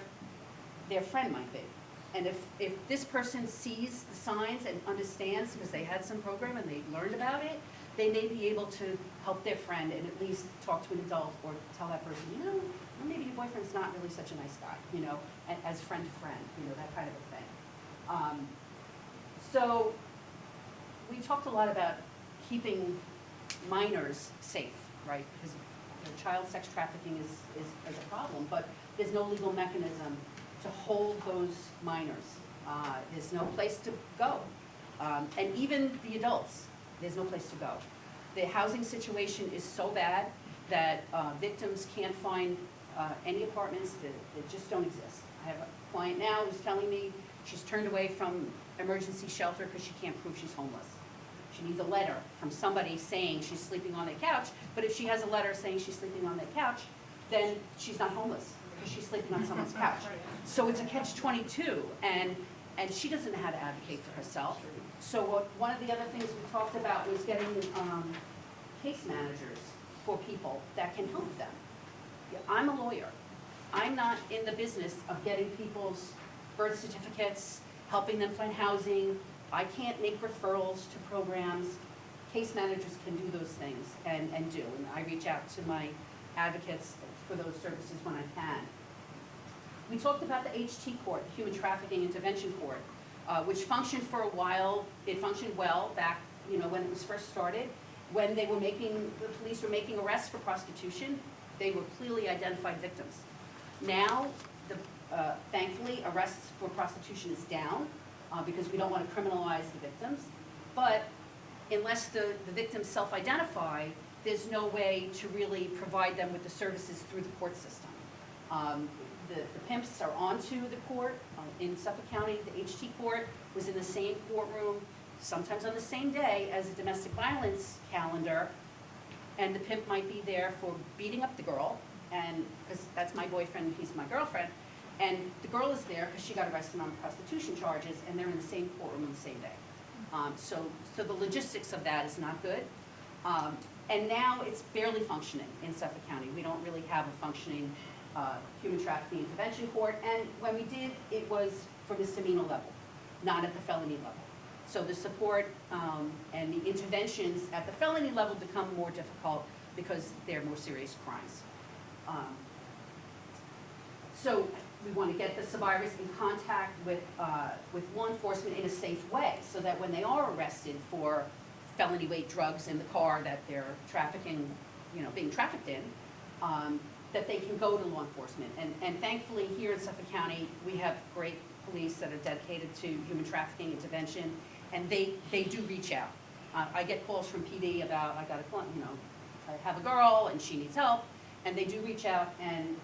friend might be. And if this person sees the signs and understands, because they had some program and they learned about it, they may be able to help their friend and at least talk to an adult or tell that person, you know, maybe your boyfriend's not really such a nice guy, you know, as friend to friend, you know, that kind of a thing. So we talked a lot about keeping minors safe, right? Because child sex trafficking is a problem, but there's no legal mechanism to hold those minors. There's no place to go. And even the adults, there's no place to go. The housing situation is so bad that victims can't find any apartments that just don't exist. I have a client now who's telling me she's turned away from emergency shelter because she can't prove she's homeless. She needs a letter from somebody saying she's sleeping on their couch, but if she has a letter saying she's sleeping on their couch, then she's not homeless because she's sleeping on someone's couch. So it's a catch-22, and she doesn't know how to advocate for herself. So one of the other things we talked about was getting case managers for people that can help them. I'm a lawyer. I'm not in the business of getting people's birth certificates, helping them find housing. I can't make referrals to programs. Case managers can do those things and do. And I reach out to my advocates for those services when I can. We talked about the HT court, Human Trafficking Intervention Court, which functioned for a while. It functioned well back, you know, when it was first started. When the police were making arrests for prostitution, they were clearly identified victims. Now, thankfully, arrests for prostitution is down because we don't want to criminalize the victims. But unless the victims self-identify, there's no way to really provide them with the services through the court system. The pimps are onto the court. In Suffolk County, the HT court was in the same courtroom, sometimes on the same day as a domestic violence calendar, and the pimp might be there for beating up the girl, and because that's my boyfriend, he's my girlfriend, and the girl is there because she got arrested on prostitution charges, and they're in the same courtroom on the same day. So the logistics of that is not good. And now it's barely functioning in Suffolk County. We don't really have a functioning human trafficking intervention court, and when we did, it was for misdemeanor level, not at the felony level. So the support and the interventions at the felony level become more difficult because they're more serious crimes. So we want to get the survivors in contact with law enforcement in a safe way, so that when they are arrested for felony weight drugs in the car that they're trafficking, you know, being trafficked in, that they can go to law enforcement. And thankfully here in Suffolk County, we have great police that are dedicated to human trafficking intervention, and they do reach out. I get calls from PD about, I got a client, you know, I have a girl and she needs help, and they do reach out, and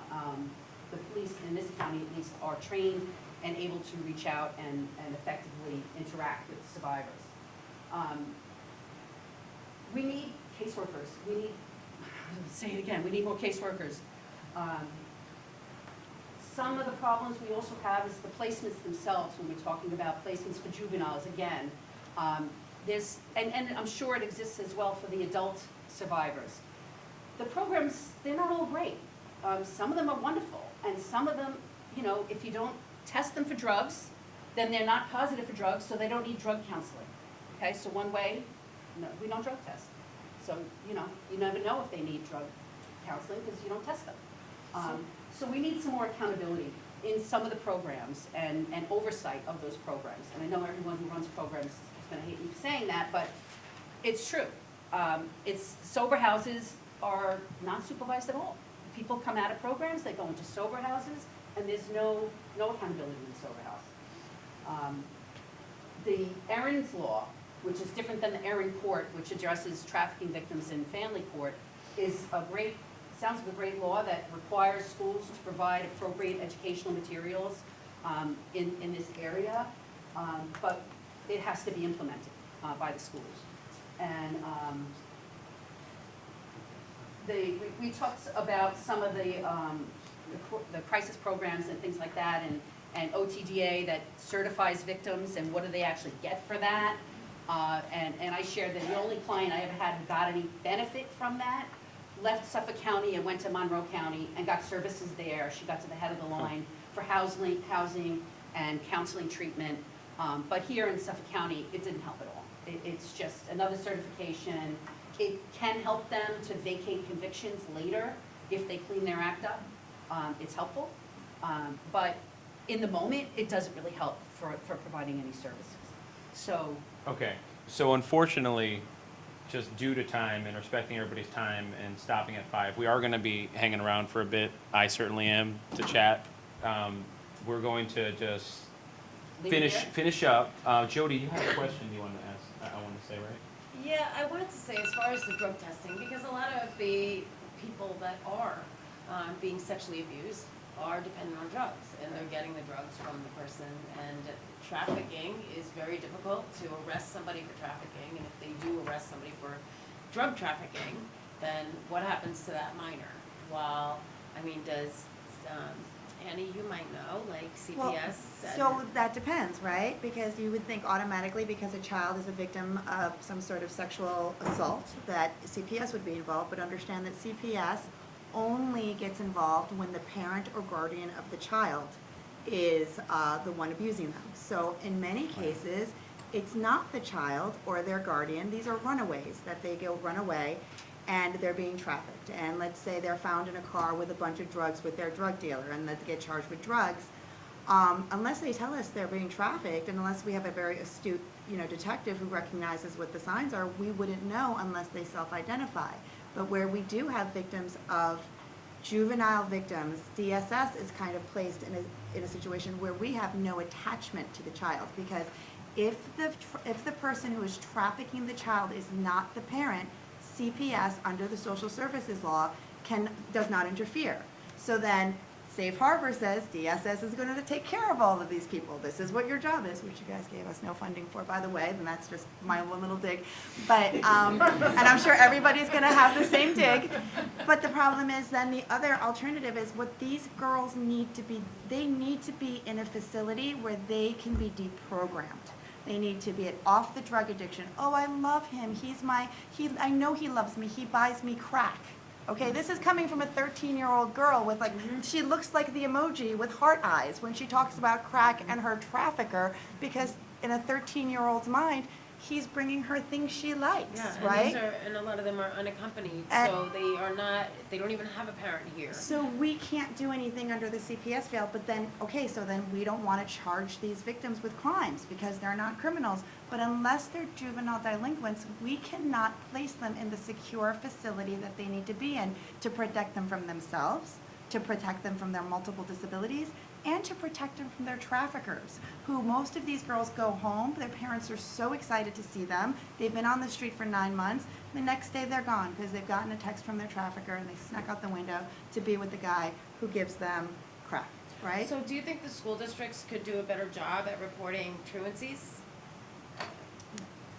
the police in this county at least are trained and able to reach out and effectively interact with survivors. We need caseworkers. We need, I'll say it again, we need more caseworkers. Some of the problems we also have is the placements themselves when we're talking about placements for juveniles. Again, and I'm sure it exists as well for the adult survivors. The programs, they're not all great. Some of them are wonderful, and some of them, you know, if you don't test them for drugs, then they're not positive for drugs, so they don't need drug counseling. Okay, so one way, no, we don't drug test. So, you know, you never know if they need drug counseling because you don't test them. So we need some more accountability in some of the programs and oversight of those programs. And I know everyone who runs programs is going to hate me for saying that, but it's true. Sober houses are not supervised at all. People come out of programs, they go into sober houses, and there's no accountability in the sober house. The errands law, which is different than the errand court, which addresses trafficking victims in family court, is sounds like a great law that requires schools to provide appropriate educational materials in this area, but it has to be implemented by the schools. And we talked about some of the crisis programs and things like that, and OTDA that certifies victims, and what do they actually get for that. And I shared that the only client I ever had who got any benefit from that left Suffolk County and went to Monroe County and got services there. She got to the head of the line for housing and counseling treatment. But here in Suffolk County, it didn't help at all. It's just another certification. It can help them to vacate convictions later if they clean their act up. It's helpful. But in the moment, it doesn't really help for providing any services. So. Okay, so unfortunately, just due to time and respecting everybody's time and stopping at 5, we are going to be hanging around for a bit. I certainly am, to chat. We're going to just finish up. Jody, you had a question you wanted to ask, I want to say, right? Yeah, I wanted to say, as far as the drug testing, because a lot of the people that are being sexually abused are dependent on drugs, and they're getting the drugs from the person, and trafficking is very difficult to arrest somebody for trafficking, and if they do arrest somebody for drug trafficking, then what happens to that minor? Well, I mean, does, Annie, you might know, like CPS. Well, so that depends, right? Because you would think automatically, because a child is a victim of some sort of sexual assault, that CPS would be involved, but understand that CPS only gets involved when the parent or guardian of the child is the one abusing them. So in many cases, it's not the child or their guardian. These are runaways, that they go run away and they're being trafficked. And let's say they're found in a car with a bunch of drugs with their drug dealer and that they get charged with drugs. Unless they tell us they're being trafficked, and unless we have a very astute, detective who recognizes what the signs are, we wouldn't know unless they self-identify. But where we do have victims of juvenile victims, DSS is kind of placed in a situation where we have no attachment to the child, because if the person who is trafficking the child is not the parent, CPS under the social services law does not interfere. So then Safe Harbor says DSS is going to take care of all of these people. This is what your job is, which you guys gave us no funding for, by the way, and that's just my one little dig. But and I'm sure everybody's going to have the same dig. But the problem is then the other alternative is what these girls need to be. They need to be in a facility where they can be deprogrammed. They need to be off the drug addiction. Oh, I love him. I know he loves me. He buys me crack. Okay, this is coming from a 13-year-old girl with she looks like the emoji with heart eyes when she talks about crack and her trafficker, because in a 13-year-old's mind, he's bringing her things she likes, right? And a lot of them are unaccompanied, so they don't even have a parent here. So we can't do anything under the CPS veil, but then, so then we don't want to charge these victims with crimes because they're not criminals. But unless they're juvenile delinquents, we cannot place them in the secure facility that they need to be in to protect them from themselves, to protect them from their multiple disabilities, and to protect them from their traffickers, who most of these girls go home. Their parents are so excited to see them. They've been on the street for 9 months. The next day they're gone because they've gotten a text from their trafficker and they snuck out the window to be with the guy who gives them crack, right? So do you think the school districts could do a better job at reporting truancies?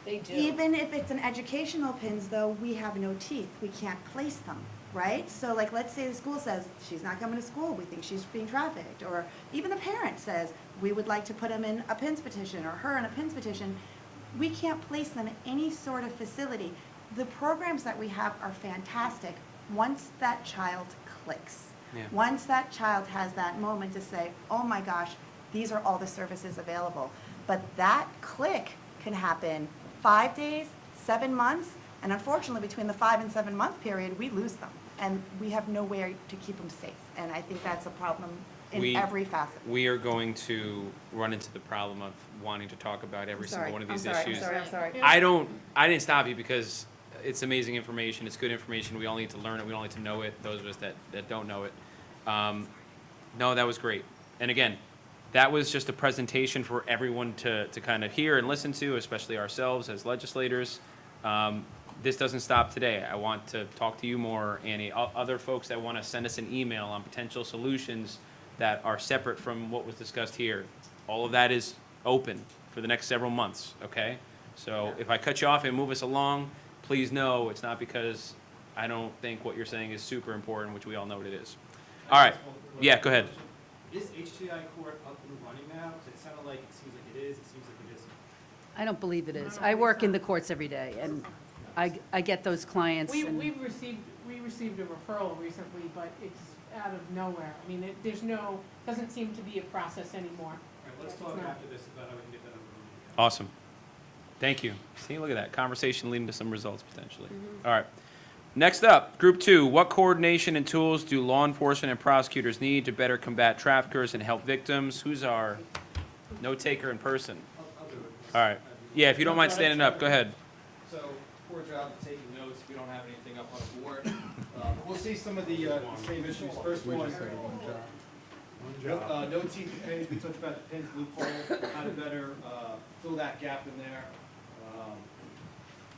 They do. Even if it's an educational pins, though, we have no teeth. We can't place them, right? So, let's say the school says, she's not coming to school, we think she's being trafficked. Or even the parent says, we would like to put him in a PINS petition, or her in a PINS petition. We can't place them in any sort of facility. The programs that we have are fantastic once that child clicks. Yeah. Once that child has that moment to say, oh my gosh, these are all the services available. But that click can happen 5 days, 7 months, and unfortunately between the 5 and 7 month period, we lose them. And we have nowhere to keep them safe. And I think that's a problem in every facet. We are going to run into the problem of wanting to talk about every single one of these issues. I'm sorry. I didn't stop you because it's amazing information. It's good information. We all need to learn it. We all need to know it. Those of us that don't know it. No, that was great. And again, that was just a presentation for everyone to kind of hear and listen to, especially ourselves as legislators. This doesn't stop today. I want to talk to you more, Annie. Other folks that want to send us an email on potential solutions that are separate from what was discussed here. All of that is open for the next several months, okay? So if I cut you off and move us along, please know it's not because I don't think what you're saying is super important, which we all know what it is. All right. Yeah, go ahead. Is HTI court up and running now? 'Cause it sounded like it seems like it is, it seems like it isn't. I don't believe it is. I work in the courts every day, and I get those clients. We, and- we received a referral recently, but it's out of nowhere. I mean, doesn't seem to be a process anymore. All right, let's talk after this about how we can get that up and running. Awesome. Thank you. See, look at that. Conversation leading to some results potentially. All right. Next up, group 2. What coordination and tools do law enforcement and prosecutors need to better combat traffickers and help victims? Who's our note taker in person? I'll do it. All right. Yeah, if you don't mind standing up, go ahead. So, poor job of taking notes. We don't have anything up on the board. We'll see some of the same issues. First one. No teeth to pins. We talked about the pins loophole, how to better fill that gap in there.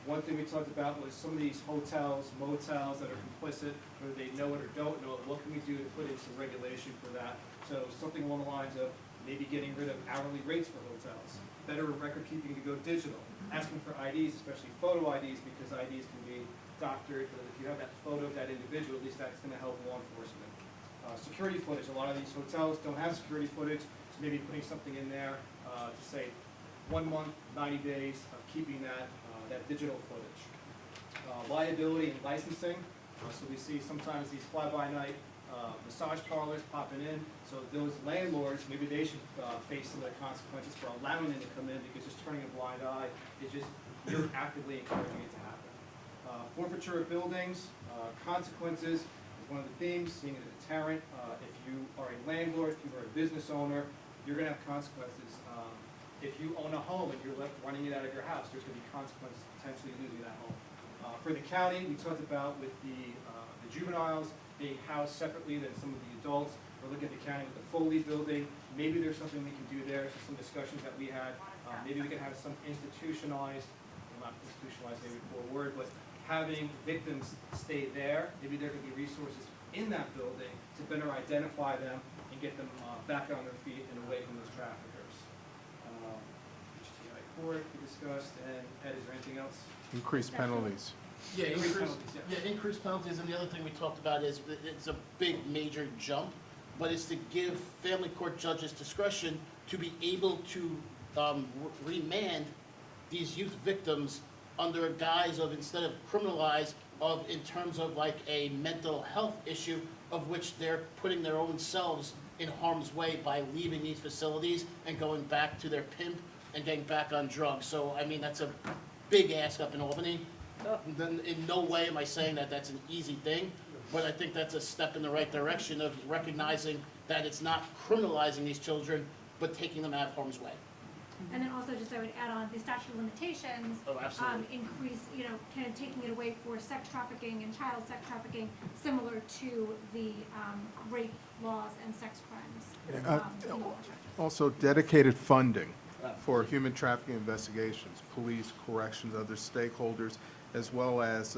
One thing we talked about was some of these hotels, motels that are complicit, whether they know it or don't know it. What can we do to put in some regulation for that? So something along the lines of maybe getting rid of hourly rates for hotels, better record keeping to go digital, asking for IDs, especially photo IDs, because IDs can be doctored. But if you have that photo of that individual, at least that's going to help law enforcement. Security footage. A lot of these hotels don't have security footage, so maybe putting something in there to say 1 month, 90 days of keeping that digital footage. Liability and licensing. So we see sometimes these fly-by-night massage parlors popping in. So those landlords, maybe they should face some of the consequences for allowing them to come in, because just turning a blind eye is just, you're actively encouraging it to happen. Forfeiture of buildings, consequences is one of the themes, seeing it as a deterrent. If you are a landlord, if you are a business owner, you're going to have consequences. If you own a home and you're running it out of your house, there's going to be consequences potentially losing that home. For the county, we talked about with the juveniles being housed separately than some of the adults. We're looking at the county with the Foley building. Maybe there's something we can do there. So some discussions that we had. Maybe we can have some institutionalized, well, not institutionalized, maybe a poor word, but having victims stay there. Maybe there could be resources in that building to better identify them and get them back on their feet and away from those traffickers. HTI court we discussed, and Ed, is there anything else? Increased penalties. Yeah, Increased increased, penalties, yeah, increased penalties, and the other thing we talked about is, it's a big major jump, but it's to give family court judges discretion to be able to remand these youth victims under a guise of, instead of criminalize, of in terms of like a mental health issue, of which they're putting their own selves in harm's way by leaving these facilities and going back to their pimp and getting back on drugs. So, I mean, that's a big ask up in Albany. Then in no way am I saying that that's an easy thing, but I think that's a step in the right direction of recognizing that it's not criminalizing these children, but taking them out of harm's way. And then also, just I would add on, the statute of limitations Oh, absolutely. increase, kind of taking it away for sex trafficking and child sex trafficking, similar to the rape laws and sex crimes. Also, dedicated funding for human trafficking investigations, police, corrections, other stakeholders, as well as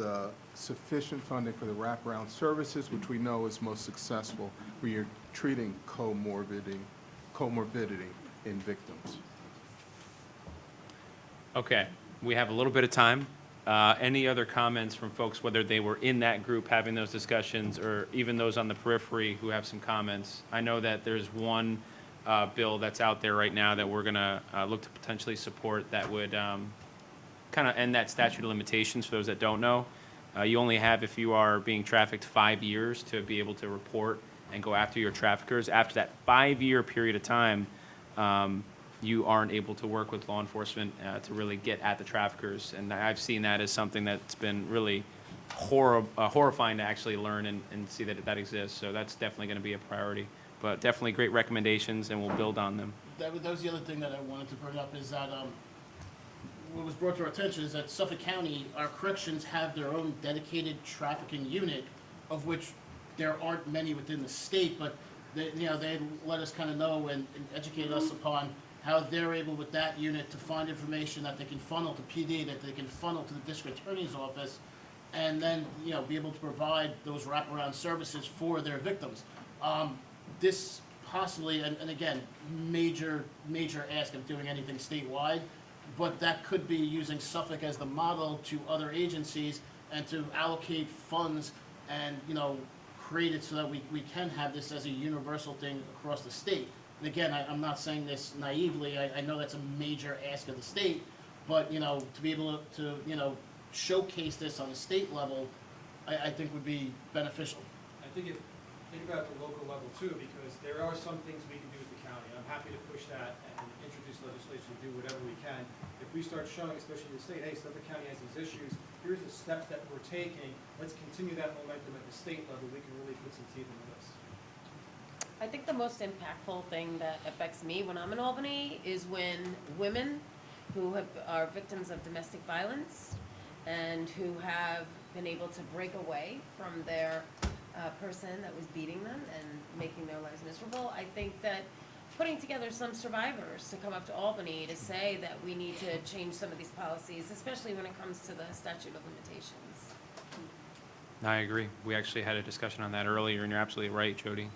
sufficient funding for the wraparound services, which we know is most successful when you're treating comorbidity in victims. Okay, we have a little bit of time. Any other comments from folks, whether they were in that group having those discussions or even those on the periphery who have some comments? I know that there's one bill that's out there right now that we're going to look to potentially support that would kind of end that statute of limitations. For those that don't know, you only have, if you are being trafficked, 5 years to be able to report and go after your traffickers. After that 5-year period of time, you aren't able to work with law enforcement to really get at the traffickers. And I've seen that as something that's been really horrifying to actually learn and see that that exists. So that's definitely going to be a priority. But definitely great recommendations, and we'll build on them. That was the other thing that I wanted to bring up, is that what was brought to our attention is that Suffolk County, our corrections have their own dedicated trafficking unit, of which there aren't many within the state, but they let us kind of know and educate us upon how they're able with that unit to find information that they can funnel to PD, that they can funnel to the district attorney's office, and then be able to provide those wraparound services for their victims. This possibly, and again, major ask of doing anything statewide, but that could be using Suffolk as the model to other agencies and to allocate funds and create it so that we can have this as a universal thing across the state. And again, I'm not saying this naively, I know that's a major ask of the state, but, you know, to be able to, you know, showcase this on the state level, I think would be beneficial. I think about the local level too, because there are some things we can do with the county. I'm happy to push that and introduce legislation to do whatever we can. If we start showing, especially the state, hey, Suffolk County has these issues, here's the steps that we're taking, let's continue that momentum at the state level, we can really put some teeth into this. I think the most impactful thing that affects me when I'm in Albany is when women who are victims of domestic violence and who have been able to break away from their person that was beating them and making their lives miserable. I think that putting together some survivors to come up to Albany to say that we need to change some of these policies, especially when it comes to the statute of limitations. I agree. We actually had a discussion on that earlier, and you're absolutely right, Jody.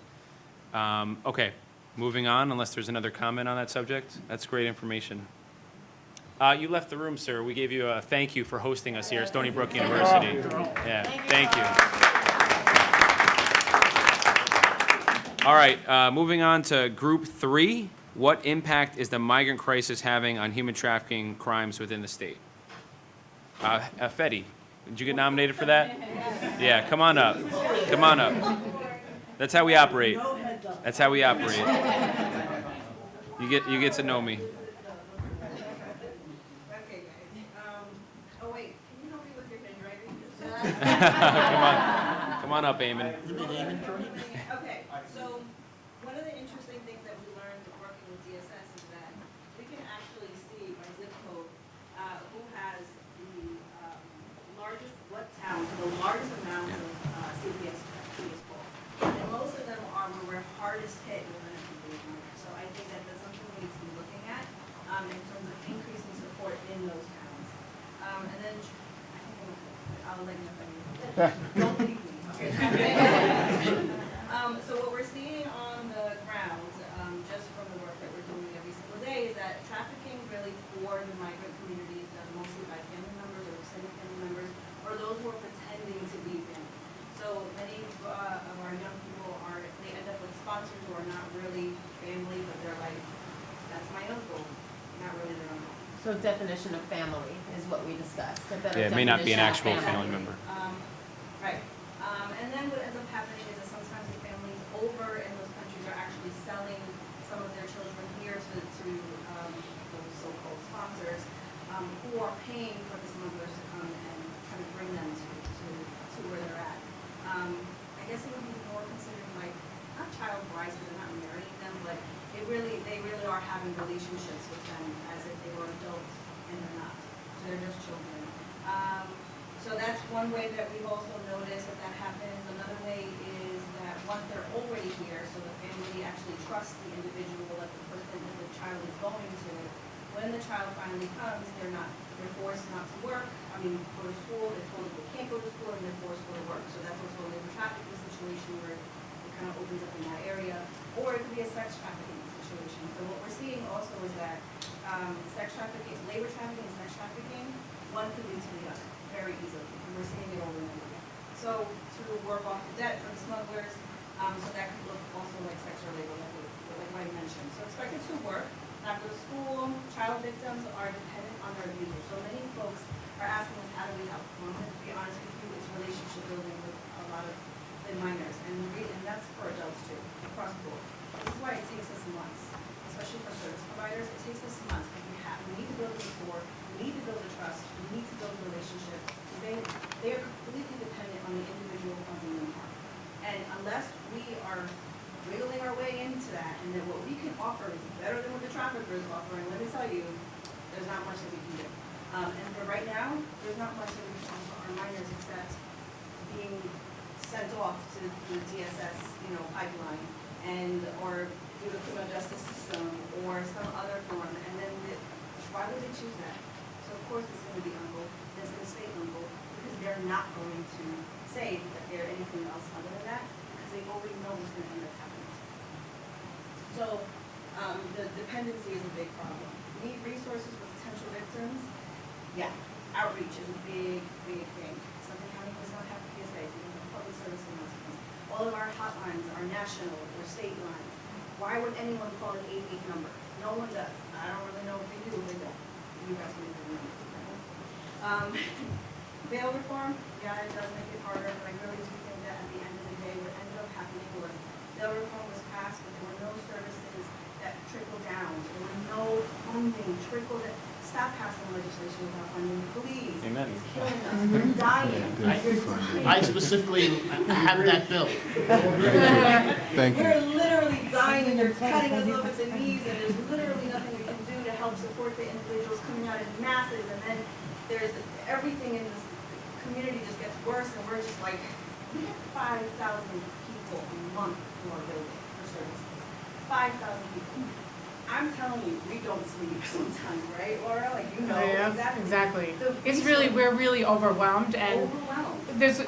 Okay, moving on, unless there's another comment on that subject. That's great information. You left the room, sir. We gave you a thank you for hosting us here at Stony Brook University. Yeah, thank you. All right, moving on to Group 3. What impact is the migrant crisis having on human trafficking crimes within the state? Fetty, did you get nominated for that? Yeah, come on up. Come on up. That's how we operate. That's how we operate. You get to know me. Oh wait, can you help me with your handwriting? Come on up, Eamon. Okay, so one of the interesting things that we learned working with DSS is that we can actually see by zip code who has the largest, what towns, the largest amount of CPS calls. And most of them are where we're hardest hit within a community. So I think that that's something we need to be looking at in terms of increasing support in those towns. And then I'll let you know if I need don't leave me. So what we're seeing on the ground, just from the work that we're doing every single day, is that trafficking really for the migrant community is done mostly by family members or extended family members, or those who are pretending to be family. So many of our young people they end up with sponsors who are not really family, but they're like, that's my uncle, not really their uncle. So definition of family is what we discussed. Yeah, it may not be an actual family member. Right. And then what ends up happening is that sometimes the families over in those countries are actually selling some of their children here to those so-called sponsors who are paying for the smugglers to come and kind of bring them to where they're at. I guess it would be more considered like, not child brides, because they're not marrying them, but they really are having relationships with them as if they were adults, and they're not. So they're just children. So that's one way that we've also noticed that happens. Another way is that once they're already here, so the family actually trusts the individual that the child is going to. When the child finally comes, they're forced not to work. I mean, go to school. They're told that they can't go to school, and they're forced to go to work. So that's also a labor trafficking situation where it kind of opens up in that area. Or it could be a sex trafficking situation. So what we're seeing also is that sex trafficking, labor trafficking and sex trafficking, one could lead to the other very easily. And we're seeing it over and over again. So to work off the debt from smugglers, so that could look also like sexual labor, like I mentioned. So expected to work, not go to school. Child victims are dependent on their abusers. So many folks are asking us, how do we help? Well, I'm going to be honest with you, it's relationship building with a lot of the minors, and that's for adults too, across the board. This is why it takes us months, especially for service providers. It takes us months because we need to build the rapport, we need to build the trust, we need to build a relationship. They are completely dependent on the individual causing them harm. And unless we are wiggling our way into that, and then what we can offer is better than what the trafficker is offering, let me tell you, there's not much that we can do. And for right now, there's not much that we can offer our minors except being sent off to the DSS, pipeline, or through the criminal justice system, or some other form. And then why would they choose that? So of course it's going to be uncle, it's going to stay uncle, because they're not going to say that they're anything else other than that, because they already know what's going to end up happening. So the dependency is a big problem. Need resources for potential victims? Yeah. Outreach is a big, big thing. Suffolk County does not have PSA, we don't have public service announcements. All of our hotlines are national or state lines. Why would anyone call an 88 number? No one does. I don't really know if they do, they don't. You guys can remember. Bail reform, yeah, it does make it harder, but I really do think that at the end of the day, what ended up happening was bail reform was passed, but there were no services that trickled down. There were no funding trickled down. Stop passing legislation without funding, please. Amen. It's killing us. We're dying. I specifically have that bill. Thank you. We're literally dying and they're cutting us off at the knees and there's literally nothing we can do to help support the individuals coming out in masses, and then there's everything in this community just gets worse, and we're just like, we get 5,000 people a month to our building for services. 5,000 people. I'm telling you, we don't sleep sometimes, right, Laura? Like, you know, Yeah, exactly. exactly. The It's really, resource- we're really overwhelmed, and Overwhelmed. there's,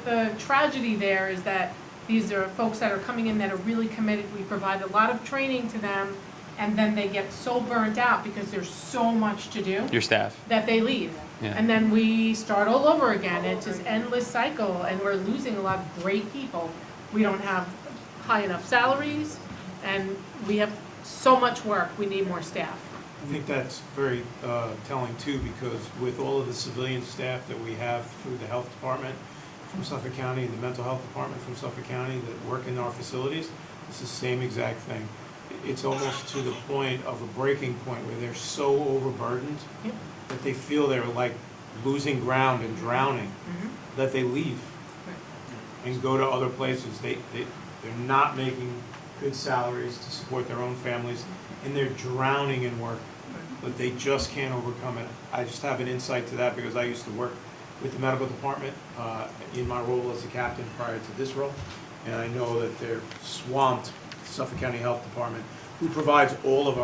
the tragedy there is that these are folks that are coming in that are really committed. We provide a lot of training to them, and then they get so burnt out because there's so much to do Your staff. that they leave. Yeah. And then we start all over again. It's this endless cycle, and we're losing a lot of great people. We don't have high enough salaries, and we have so much work. We need more staff. I think that's very telling too, because with all of the civilian staff that we have through the health department from Suffolk County and the mental health department from Suffolk County that work in our facilities, it's the same exact thing. It's almost to the point of a breaking point where they're so overburdened Yep. that they feel they're like losing ground and drowning, that they leave and go to other places. They're not making good salaries to support their own families, and they're drowning in work, but they just can't overcome it. I just have an insight to that because I used to work with the medical department in my role as a captain prior to this role, and I know that they're swamped. Suffolk County Health Department, who provides all of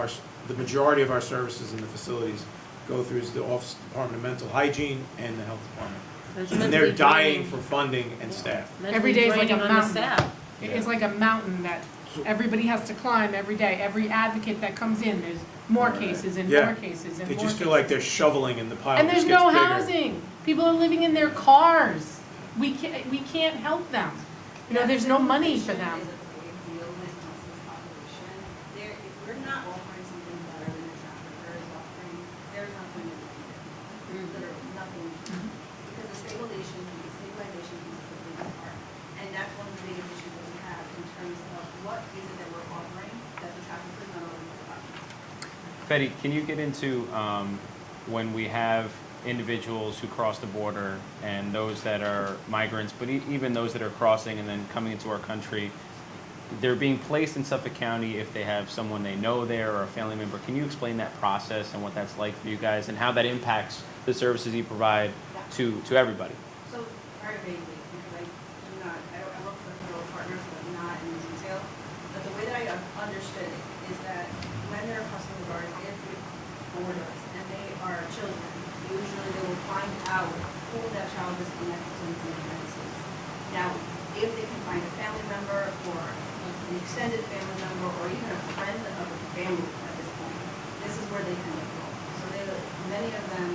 the majority of our services in the facilities, go through the Office Department of Mental Hygiene and the Health Department. And they're dying for funding and staff. Every day is like a mountain. staff. It's like a mountain that everybody has to climb every day. Every advocate that comes in, there's more cases and Yeah. more cases and They more just feel cases. like they're shoveling and the pile And just there's gets no bigger. housing. People are living in their cars. We can't help them. You know, there's no money for them. We're not offering something better than a trafficker is offering. There's not going to be literally nothing, because the stabilization piece is the biggest part, and that's one of the biggest issues that we have in terms of what is it that we're offering that the traffickers not already provide. Betty, can you get into when we have individuals who cross the border and those that are migrants, but even those that are crossing and then coming into our country, they're being placed in Suffolk County if they have someone they know there or a family member. Can you explain that process and what that's like for you guys and how that impacts the services you provide to everybody? So very vaguely, because I work for federal partners, but not in detail. But the way that I understood it is that when they're crossing the border, if we border us and they are children, usually they will find out who that child is connected to in the United States. Now, if they can find a family member or an extended family member or even a friend of the family at this point, this is where they can go. So many of them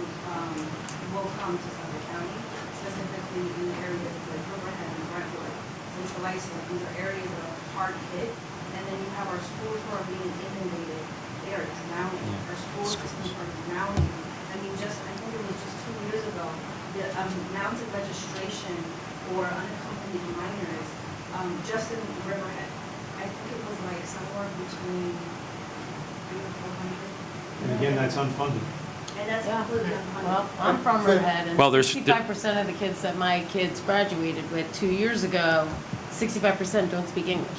will come to Suffolk County, specifically in the areas like Riverhead and Brentwood, Central Islip. These are areas that are hard hit, and then you have our schools who are being inundated. They are drowning. Our school systems are drowning. I mean, I think it was just 2 years ago, the amount of registration for unaccompanied minors just in Riverhead, I think it was like somewhere between 300 or 400. And again, that's unfunded. And that's completely unfunded. Well, I'm from Riverhead, and Well, there's- 65% of the kids that my kids graduated with 2 years ago, 65% don't speak English.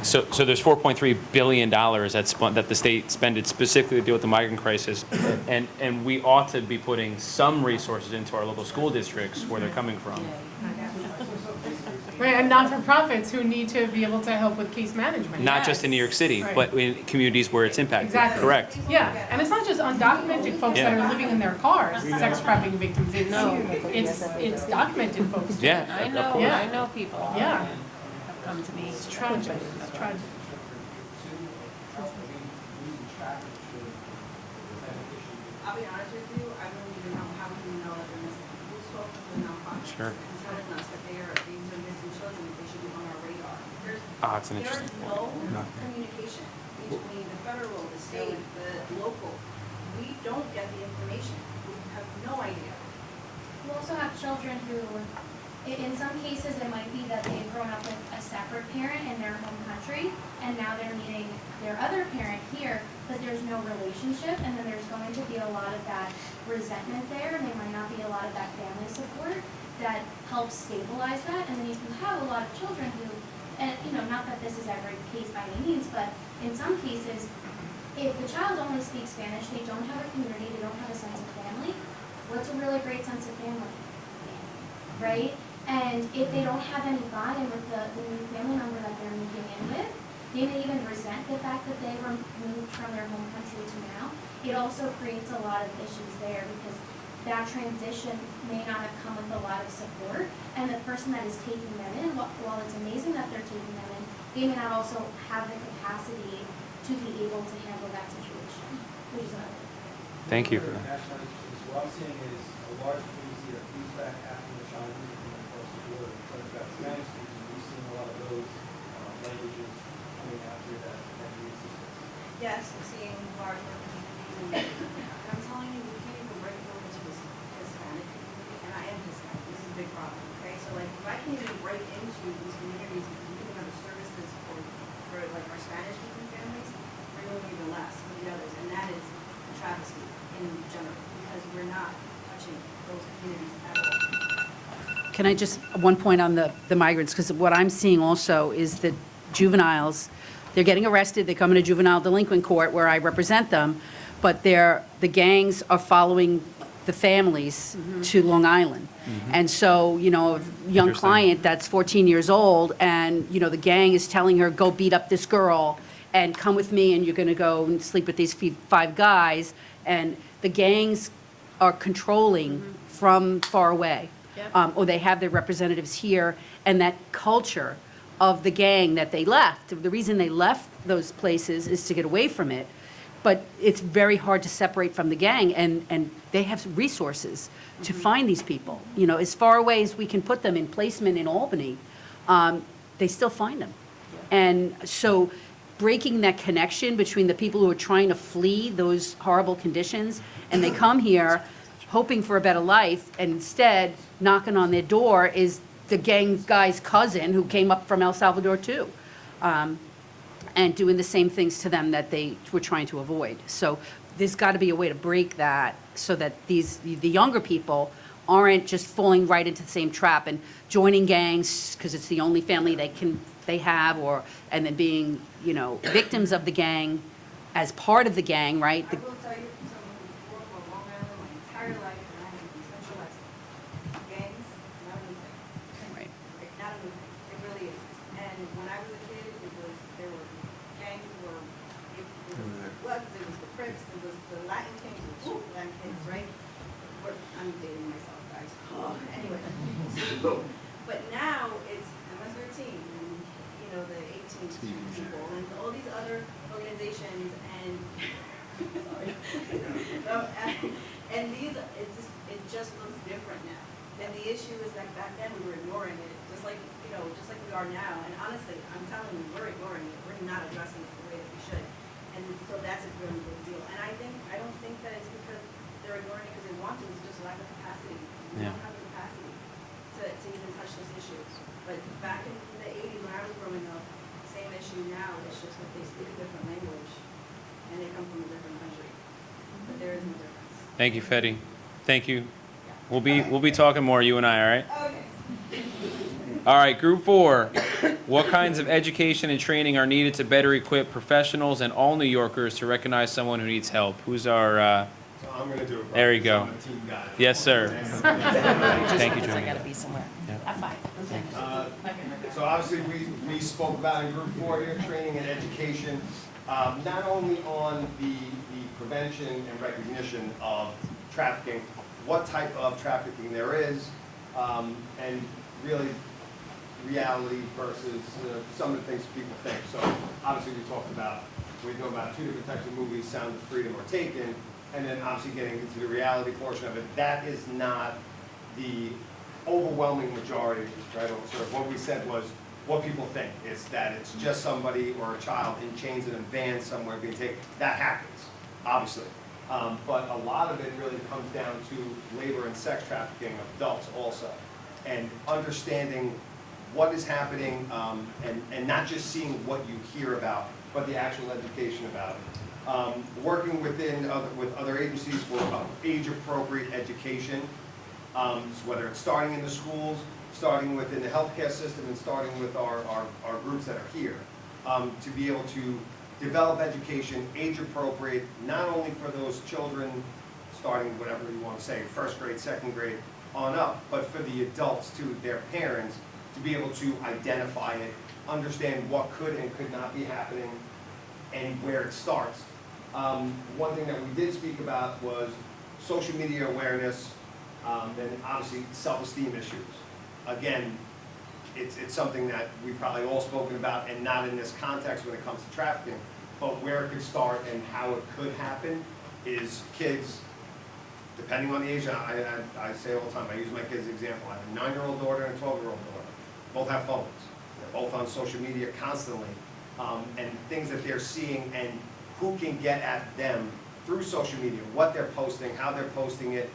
So there's $4.3 billion that the state spent specifically to deal with the migrant crisis, and we ought to be putting some resources into our local school districts where they're coming from. Right, and not-for-profits who need to be able to help with case management. Not just in New York City, Right. but in communities where it's impacted. Exactly. Correct. Yeah, and it's not just undocumented folks that Yeah. are living in their cars, sex trafficking victims. It's documented folks. too. Yeah, I of know, course. I know people. Yeah. Have come to me. It's tragic. It's tragic. I'll be honest with you, I don't even know how we know that they're missing. Who spoke to the nonprofits? Sure. And telling us that these are missing children, that they should be on our It's an interesting There's no communication between the federal, the state, the local. We don't get the information. We have no idea. You also have children who, in some cases, it might be that they've grown up with a separate parent in their home country, and now they're meeting their other parent here, but there's no relationship, and then there's going to be a lot of that resentment there, and there might not be a lot of that family support that helps stabilize that, and then you can have a lot of children who, and not that this is every case by any means, but in some cases, if the child only speaks Spanish, they don't have a community, they don't have a sense of family. What's a really great sense of family? Right? And if they don't have any buy-in with the new family member that they're moving in with, they may even resent the fact that they were moved from their home country to now. It also creates a lot of issues there because that transition may not have come with a lot of support, and the person that is taking them in, while it's amazing that they're taking them in, they may not also have the capacity to be able to handle that situation, which is another. Thank you for that. What I'm seeing is a large frequency of feedback after the child is coming across the border. So we've got Spanish speakers, we've seen a lot of those languages coming after that assistance. Yes, I'm seeing large communities. I'm telling you, we can't even break over to this Hispanic community, and I am Hispanic. This is a big problem, okay? So, like, if I can even break into these communities, we can have the services for like, our Spanish-speaking families, we're doing even less for the others, and that is a travesty in general, because we're not touching those communities at all. Can I just, one point on the migrants, because what I'm seeing also is that juveniles, they're getting arrested, they come into juvenile delinquent court where I represent them, but the gangs are following the families to Long Island. And so, a young Interesting. client that's 14 years old, and, the gang is telling her, go beat up this girl, and come with me, and you're gonna go and sleep with these 5 guys, and the gangs are controlling from far away. Yep. Or they have their representatives here, and that culture of the gang that they left, the reason they left those places is to get away from it, but it's very hard to separate from the gang, and they have resources to find these people. As far away as we can put them in placement in Albany, they still find them. And so breaking that connection between the people who are trying to flee those horrible conditions, and they come here hoping for a better life, and instead knocking on their door is the gang guy's cousin who came up from El Salvador too, and doing the same things to them that they were trying to avoid. So there's got to be a way to break that so that the younger people aren't just falling right into the same trap and joining gangs because it's the only family they have, and then being victims of the gang as part of the gang, right? I will tell you, someone who grew up on Long Island my entire life, and I have been centralized. Gangs, not a new thing. Right. Not a new thing. It really is. And when I was a kid, there were gangs were, it was the Bloods, it was the Crips, it was the Latin Kings, it was Latin Kings, right? I'm dating myself, guys. Anyway, but now it's MS-13, and the 18 people, and all these other organizations, and sorry, and these, it just looks different now. And the issue is that back then we were ignoring it, just like we are now. And honestly, I'm telling you, we're ignoring it. We're not addressing it the way that we should. And so that's a really big deal. And I don't think that it's because they're ignoring it because they want to. It's just lack of capacity. We don't have the capacity to even touch this issue. But back in the 80s when I was growing up, same issue now. It's just that they speak a different language and they come from a different country. But there is no difference. Thank you, Fetty. Thank you. We'll be talking more, you and I, all right? Okay. All right, group 4. What kinds of education and training are needed to better equip professionals and all New Yorkers to recognize someone who needs help? Who's our, So I'm gonna do it. there you go. I'm a team guy. Yes, sir. Thank you, I Joanne. gotta be somewhere. At 5. So obviously, we spoke about in group 4 here, training and education, not only on the prevention and recognition of trafficking, what type of trafficking there is, and really reality versus some of the things people think. So obviously we know about 2 different types of movies, Sound of Freedom or Taken, and then obviously getting into the reality portion of it. That is not the overwhelming majority, right? So what we said was what people think. It's that it's just somebody or a child in chains in a van somewhere being taken. That happens, obviously. But a lot of it really comes down to labor and sex trafficking of adults also. And understanding what is happening, and not just seeing what you hear about, but the actual education about it. Working with other agencies for age-appropriate education, so whether it's starting in the schools, starting within the healthcare system, and starting with our groups that are here, to be able to develop education age-appropriate, not only for those children starting whatever you want to say, first grade, second grade, on up, but for the adults too, their parents, to be able to identify it, understand what could and could not be happening, and where it starts. One thing that we did speak about was social media awareness, and obviously self-esteem issues. Again, it's something that we've probably all spoken about, and not in this context when it comes to trafficking, but where it could start and how it could happen is kids, depending on the age. I say all the time, I use my kids as an example. I have a 9-year-old daughter and a 12-year-old daughter. Both have phones. They're both on social media constantly, and things that they're seeing and who can get at them through social media, what they're posting, how they're posting it,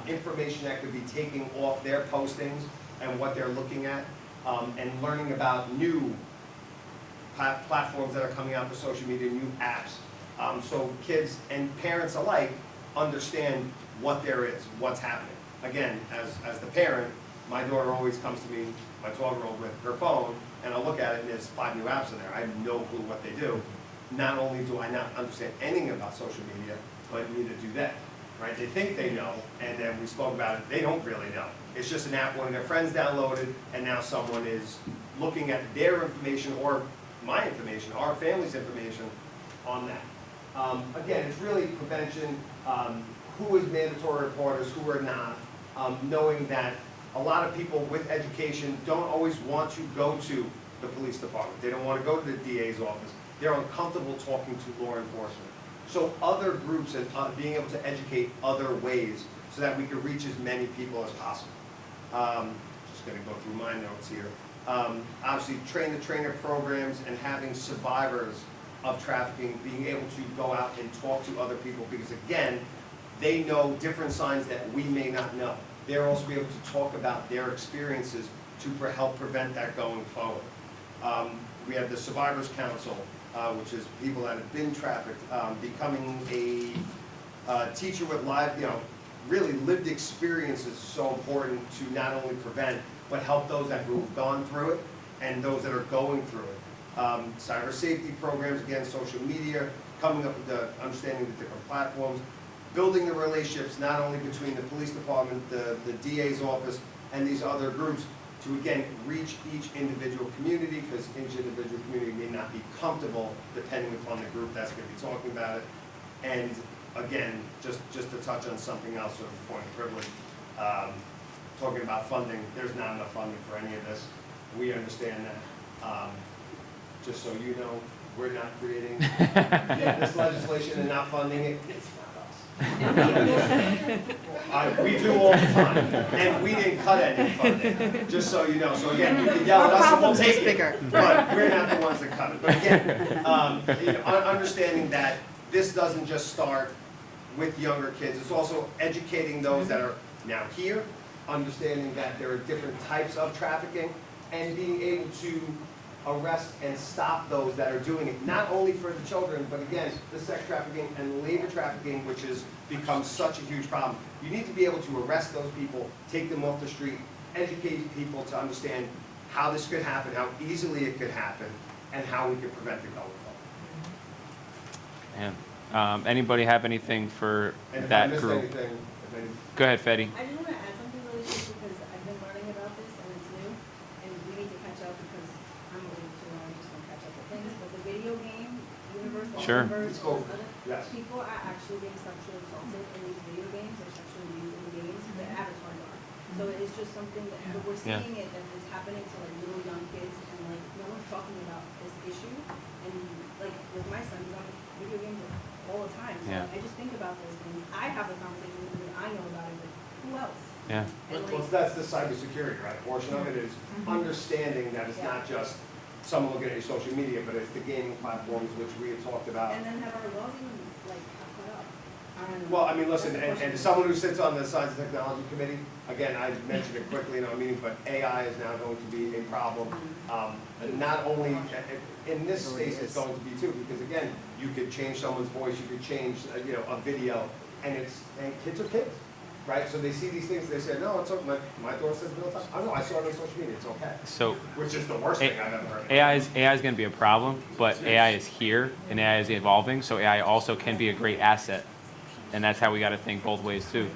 information that could be taken off their postings and what they're looking at, and learning about new platforms that are coming out for social media, new apps. So kids and parents alike understand what there is, what's happening. Again, as the parent, my daughter always comes to me, my 12-year-old, with her phone, and I'll look at it and there's 5 new apps in there. I have no clue what they do. Not only do I not understand anything about social media, but neither do they, right? They think they know, and then we spoke about it, they don't really know. It's just an app one of their friends downloaded, and now someone is looking at their information or my information, our family's information on that. Again, it's really prevention, who is mandatory reporters, who are not, knowing that a lot of people with education don't always want to go to the police department. They don't want to go to the DA's office. They're uncomfortable talking to law enforcement. So other groups and being able to educate other ways so that we can reach as many people as possible. Just going to go through my notes here. Obviously, train-the-trainer programs and having survivors of trafficking being able to go out and talk to other people, because again, they know different signs that we may not know. They're also able to talk about their experiences to help prevent that going forward. We have the Survivors Council, which is people that have been trafficked, becoming a teacher with live, really lived experience is so important to not only prevent, but help those that who have gone through it and those that are going through it. Cyber safety programs, again, social media, coming up with the understanding the different platforms, building the relationships not only between the police department, the DA's office, and these other groups to, again, reach each individual community, because each individual community may not be comfortable depending upon the group that's going to be talking about it. And again, just to touch on something else, sort of point of privilege, talking about funding, there's not enough funding for any of this. We understand that. Just so you know, we're not creating this legislation and not funding it. It's not us. We do all the time, and we didn't cut any funding, just so you know. So again, you can yell at us and we'll take it, but we're not the ones that cut it. But again, understanding that this doesn't just start with younger kids, it's also educating those that are now here, understanding that there are different types of trafficking, and being able to arrest and stop those that are doing it, not only for the children, but again, the sex trafficking and labor trafficking, which has become such a huge problem. You need to be able to arrest those people, take them off the street, educate people to understand how this could happen, how easily it could happen, and how we could prevent it going forward. Man, anybody have anything for And if that I missed group? anything, Go ahead, Fetty. I just want to add something really quick because I've been learning about this and it's new, and we need to catch up because I'm old too, and I just want to catch up with things. But the video game universe, the Sure. universe, Cool. other Yes. people are actually being sexually assaulted in these video games or sexually abused in the games. The avatars are. So it's just something that we're Yeah. seeing it that is happening to like little young kids, and like no one's talking about this issue. And like with my son, he's on video games all the time. So Yeah. I just think about this, and I have a conversation with him, and I know about it, but who else? Yeah. Well, that's the cybersecurity, right? Portion of it is understanding that it's not just someone looking at your social media, but it's the gaming platforms, which we had talked about. And then have our laws even like put up? Well, I mean, listen, and as someone who sits on the Science and Technology Committee, again, I mentioned it quickly in our meeting, but AI is now going to be a problem. Not only, in this space, it's going to be too, because again, you could change someone's voice, you could change, a video, and kids are kids, right? So they see these things, they say, no, it's okay, my daughter says real time. Oh, no, I saw it on social media, it's okay. So Which is the worst thing I've ever heard. AI is going to be a problem, but AI is here and AI is evolving, so AI also can be a great asset. And that's how we got to think both ways too.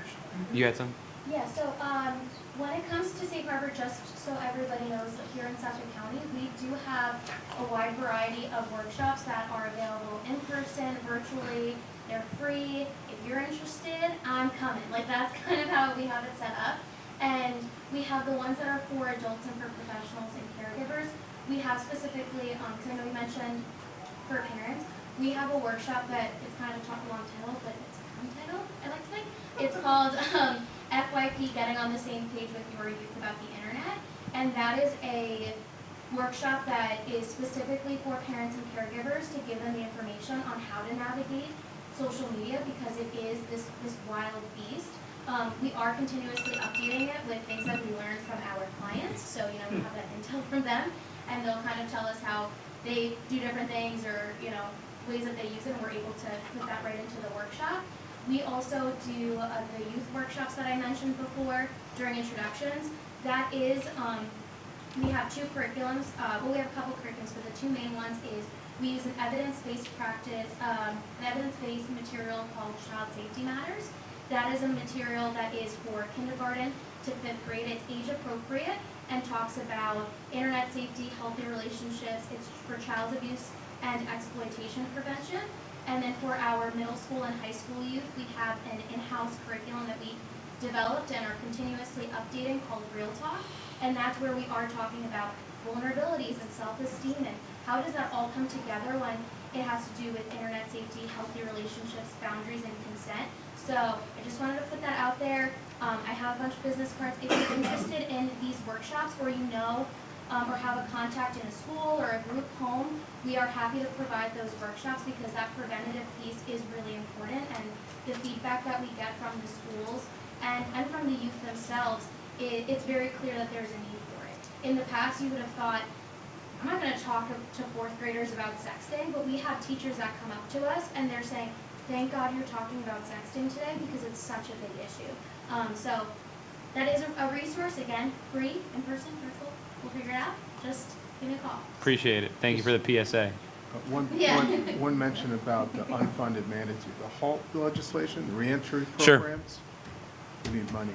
You had some? Yeah, so when it comes to Safe Harbor, just so everybody knows, here in Suffolk County, we do have a wide variety of workshops that are available in person, virtually. They're free. If you're interested, I'm coming. Like, that's kind of how we have it set up. And we have the ones that are for adults and for professionals and caregivers. We have specifically, because I know you mentioned for parents, we have a workshop that it's kind of a long title, but it's a fun title, I like to think. It's called FYP, Getting on the Same Page with Your Youth About the Internet. And that is a workshop that is specifically for parents and caregivers to give them the information on how to navigate social media, because it is this wild beast. We are continuously updating it with things that we learned from our clients. So, we have that intel from them, and they'll kind of tell us how they do different things, or, ways that they use it, and we're able to put that right into the workshop. We also do the youth workshops that I mentioned before during introductions. That is, we have two curriculums. We have a couple curriculums, but the two main ones is we use an evidence-based practice, an evidence-based material called Child Safety Matters. That is a material that is for kindergarten to 5th grade. It's age appropriate and talks about internet safety, healthy relationships. It's for child abuse and exploitation prevention. And then for our middle school and high school youth, we have an in-house curriculum that we developed and are continuously updating called Real Talk. And that's where we are talking about vulnerabilities and self-esteem, and how does that all come together when it has to do with internet safety, healthy relationships, boundaries, and consent. So I just wanted to put that out there. I have a bunch of business cards. If you're interested in these workshops, or or have a contact in a school or a group home, we are happy to provide those workshops, because that preventative piece is really important, and the feedback that we get from the schools and from the youth themselves, it's very clear that there's a need for it. In the past, you would have thought, I'm not going to talk to 4th graders about sexting, but we have teachers that come up to us and they're saying, thank God you're talking about sexting today, because it's such a big issue. So that is a resource, again, free, in person, virtual. We'll figure it out. Just give me a call. Appreciate it. Thank you for the PSA. One mention about the unfunded mandates, the HALT legislation, the reentry Sure. programs. We need money.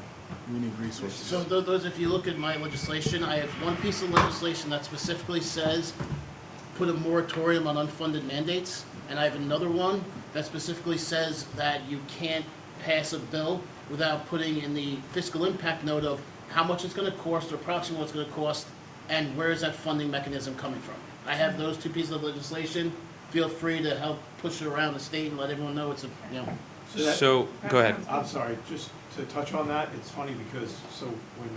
We need resources. So those, if you look at my legislation, I have one piece of legislation that specifically says put a moratorium on unfunded mandates, and I have another one that specifically says that you can't pass a bill without putting in the fiscal impact note of how much it's going to cost, or approximately what it's going to cost, and where is that funding mechanism coming from. I have those two pieces of legislation. Feel free to help push it around the state and let everyone know it's So, go ahead. I'm sorry, just to touch on that, it's funny because, so when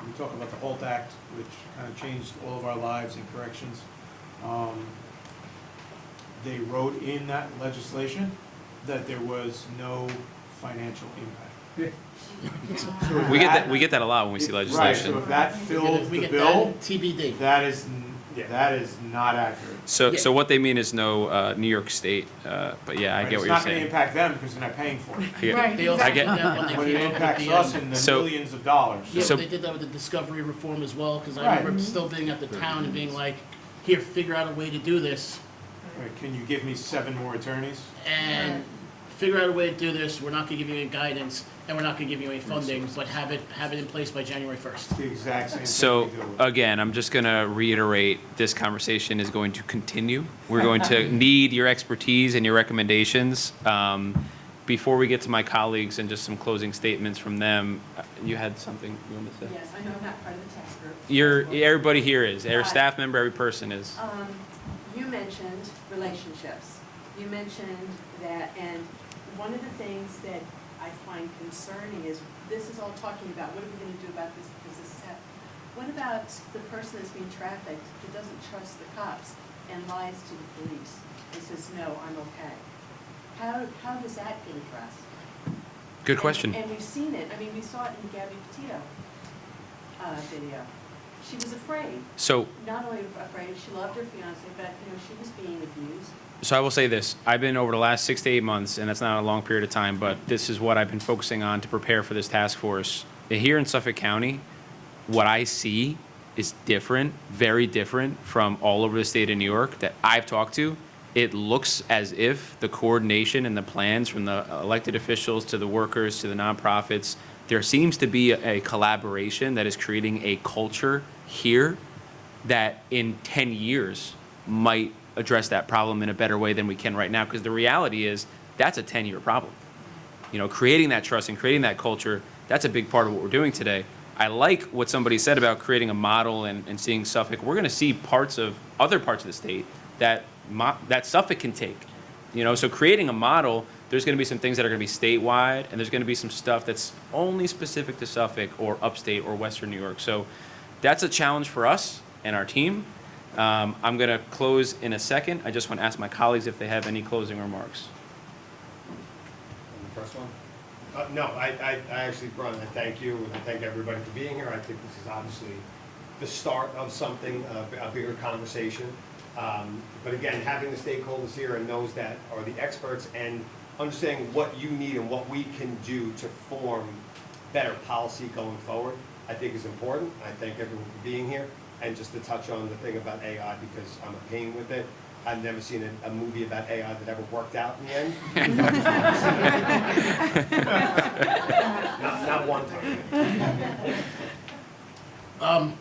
we talk about the HALT Act, which kind of changed all of our lives in corrections, they wrote in that legislation that there was no financial impact. We get that a lot when we see legislation. Right, so if that filled We the get bill, that TBD. that is not accurate. So what they mean is no New York State, but yeah, I Right, get what it's you're not going to saying. impact them because they're not paying for it. I get- Right. They also I get- did that when they But it came up with impacts the, us in the So- millions of dollars. Yeah, So- they did that with the discovery reform as well, because I Right. remember still being at the town and being like, here, figure out a way to do this, Right, can you give me 7 more attorneys? and figure out a way to do this, we're not gonna give you any guidance, and we're not gonna give you any funding, but have it in place by January 1st. The exact same thing So we do. again, I'm just going to reiterate, this conversation is going to continue. We're going to need your expertise and your recommendations. Before we get to my colleagues and just some closing statements from them, you had something you wanted to say? Yes, I know I'm not part of the task group. Everybody here is. Every Right. staff member, every person is. You mentioned relationships. You mentioned that, and one of the things that I find concerning is, this is all talking about, what are we gonna do about this because this is happening? What about the person that's being trafficked who doesn't trust the cops and lies to the police and says, no, I'm okay? How does that get addressed? Good question. And we've seen it, I mean, we saw it in the Gabby Petito video. She was afraid. So, Not only afraid, she loved her fiance, but, she was being abused. so I will say this. I've been over the last 6 to 8 months, and that's not a long period of time, but this is what I've been focusing on to prepare for this task force. Here in Suffolk County, what I see is different, very different from all over the state of New York that I've talked to. It looks as if the coordination and the plans from the elected officials to the workers to the nonprofits, there seems to be a collaboration that is creating a culture here that in 10 years might address that problem in a better way than we can right now. Because the reality is that's a 10-year problem. Creating that trust and creating that culture, that's a big part of what we're doing today. I like what somebody said about creating a model and seeing Suffolk. We're going to see other parts of the state that Suffolk can take. So creating a model, there's going to be some things that are going to be statewide, and there's going to be some stuff that's only specific to Suffolk or upstate or Western New York. So that's a challenge for us and our team. I'm going to close in a second. I just want to ask my colleagues if they have any closing remarks. The first one? No, I actually, Brian, I thank you, and I thank everybody for being here. I think this is obviously the start of something, a bigger conversation. But again, having the stakeholders here and those that are the experts and understanding what you need and what we can do to form better policy going forward, I think is important. I thank everyone for being here. And just to touch on the thing about AI, because I'm a pain with it, I've never seen a movie about AI that ever worked out in the end. Not one time.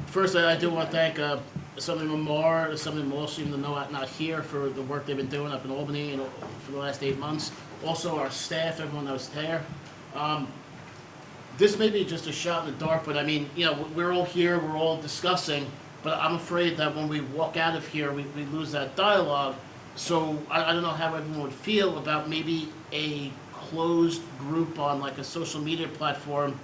First, I do want to thank Assemblyman Moore, Assemblyman Walsh, even though not here, for the work they've been doing up in Albany for the last 8 months. Also, our staff, everyone that was there. This may be just a shot in the dark, but I mean, we're all here, we're all discussing, but I'm afraid that when we walk out of here, we lose that dialogue. So I don't know how everyone would feel about maybe a closed group on like a social media platform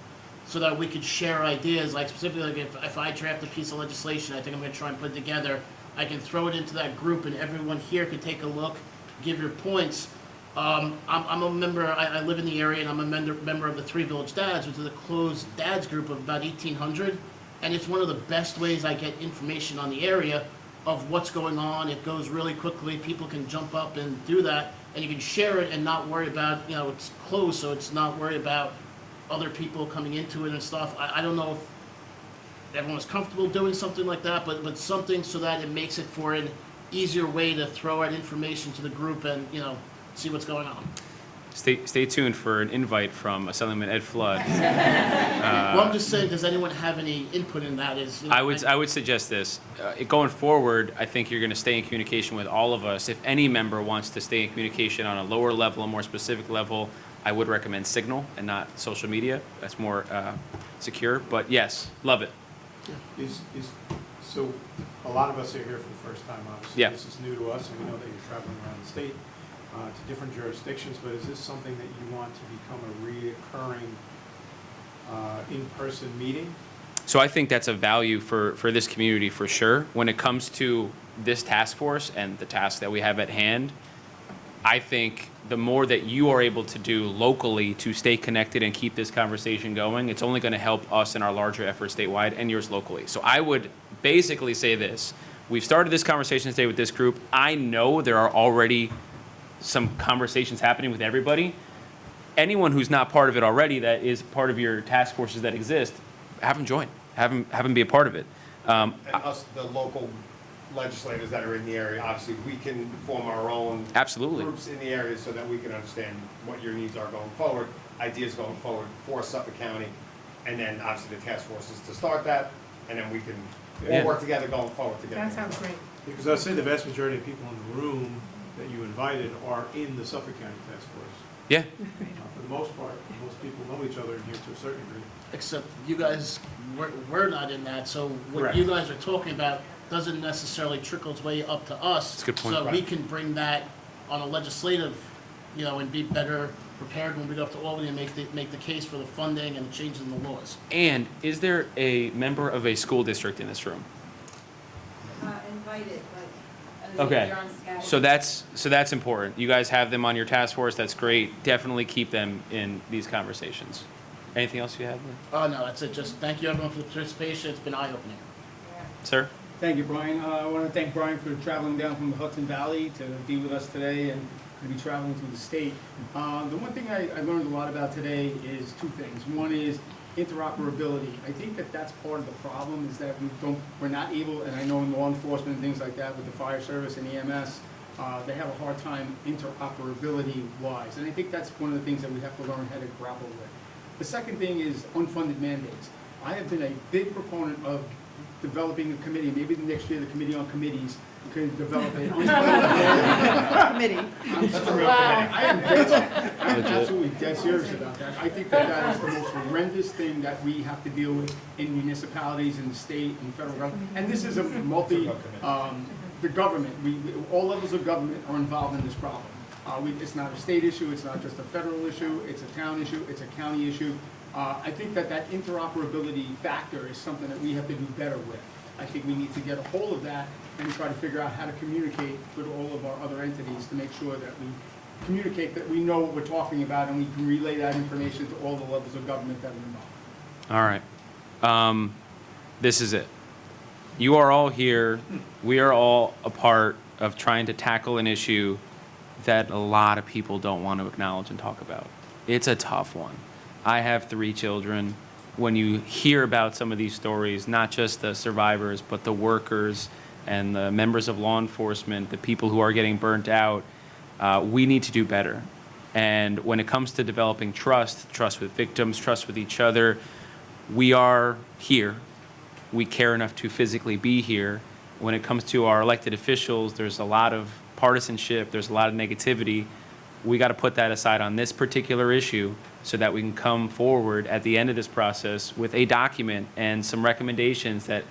so that we could share ideas, like specifically like if I draft a piece of legislation, I think I'm gonna try and put it together, I can throw it into that group and everyone here can take a look, give your points. I'm a member, I live in the area, and I'm a member of the Three Village Dads, which is a closed dads group of about 1,800. And it's one of the best ways I get information on the area of what's going on. It goes really quickly. People can jump up and do that. And you can share it and not worry about, it's closed, so it's not worry about other people coming into it and stuff. I don't know if everyone's comfortable doing something like that, but something so that it makes it for an easier way to throw out information to the group and, see what's going on. Stay tuned for an invite from Assemblyman Ed Flood. Well, I'm just saying, does anyone have any input in that? I would suggest this. Going forward, I think you're going to stay in communication with all of us. If any member wants to stay in communication on a lower level, a more specific level, I would recommend Signal and not social media. That's more secure. But yes, love it. So a lot of us are here for the first time, obviously. Yeah. This is new to us, and we know that you're traveling around the state to different jurisdictions, but is this something that you want to become a reoccurring in-person meeting? So I think that's a value for this community for sure. When it comes to this task force and the task that we have at hand, I think the more that you are able to do locally to stay connected and keep this conversation going, it's only going to help us in our larger efforts statewide and yours locally. So I would basically say this. We've started this conversation today with this group. I know there are already some conversations happening with everybody. Anyone who's not part of it already, that is part of your task forces that exist, have them join, have them be a part of it. And us, the local legislators that are in the area, obviously, we can form our own Absolutely. groups in the area so that we can understand what your needs are going forward, ideas going forward for Suffolk County, and then obviously the task forces to start that, and then we can all work together going forward together. That sounds great. Because I'd say the vast majority of people in the room that you invited are in the Suffolk County Task Force. Yeah. For the most part, most people know each other in here to a certain degree. Except you guys, we're not in that, so what Correct. you guys are talking about doesn't necessarily trickle its way up to us. That's a good point. So we can bring that on a legislative and be better prepared when we go up to Albany and make the case for the funding and the changes in the laws. And is there a member of a school district in this room? Invited, but Okay, they're on schedule. so that's important. You guys have them on your task force. That's great. Definitely keep them in these conversations. Anything else you have, Oh, no, that's it. Just thank you everyone for the participation. It's been eye-opening. sir? Thank you, Brian. I want to thank Brian for traveling down from the Hudson Valley to be with us today and to be traveling through the state. The one thing I learned a lot about today is two things. One is interoperability. I think that that's part of the problem, is that we're not able, and I know in law enforcement and things like that with the fire service and EMS, they have a hard time interoperability wise. And I think that's one of the things that we have to learn how to grapple with. The second thing is unfunded mandates. I have been a big proponent of developing a committee. Maybe the next year the Committee on Committees could develop a Committee. That's a real committee. I am absolutely dead serious about that. I think that is the most horrendous thing that we have to deal with in municipalities, in the state, and federal government. And this is a the government, all levels of government are involved in this problem. It's not a state issue, it's not just a federal issue, it's a town issue, it's a county issue. I think that interoperability factor is something that we have to do better with. I think we need to get a hold of that and try to figure out how to communicate with all of our other entities to make sure that we communicate, that we know what we're talking about, and we can relay that information to all the levels of government that are involved. All right. This is it. You are all here. We are all a part of trying to tackle an issue that a lot of people don't want to acknowledge and talk about. It's a tough one. I have 3 children. When you hear about some of these stories, not just the survivors, but the workers and the members of law enforcement, the people who are getting burnt out, we need to do better. And when it comes to developing trust with victims, trust with each other, we are here. We care enough to physically be here. When it comes to our elected officials, there's a lot of partisanship, there's a lot of negativity. We got to put that aside on this particular issue so that we can come forward at the end of this process with a document and some recommendations that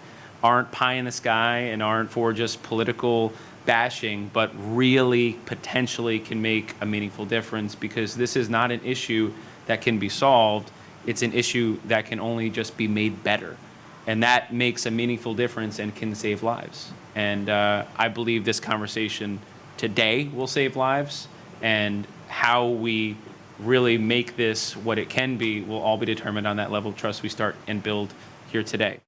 aren't pie in the sky and aren't for just political bashing, but really potentially can make a meaningful difference, because this is not an issue that can be solved. It's an issue that can only just be made better. And that makes a meaningful difference and can save lives. And I believe this conversation today will save lives, and how we really make this what it can be will all be determined on that level of trust we start and build here today.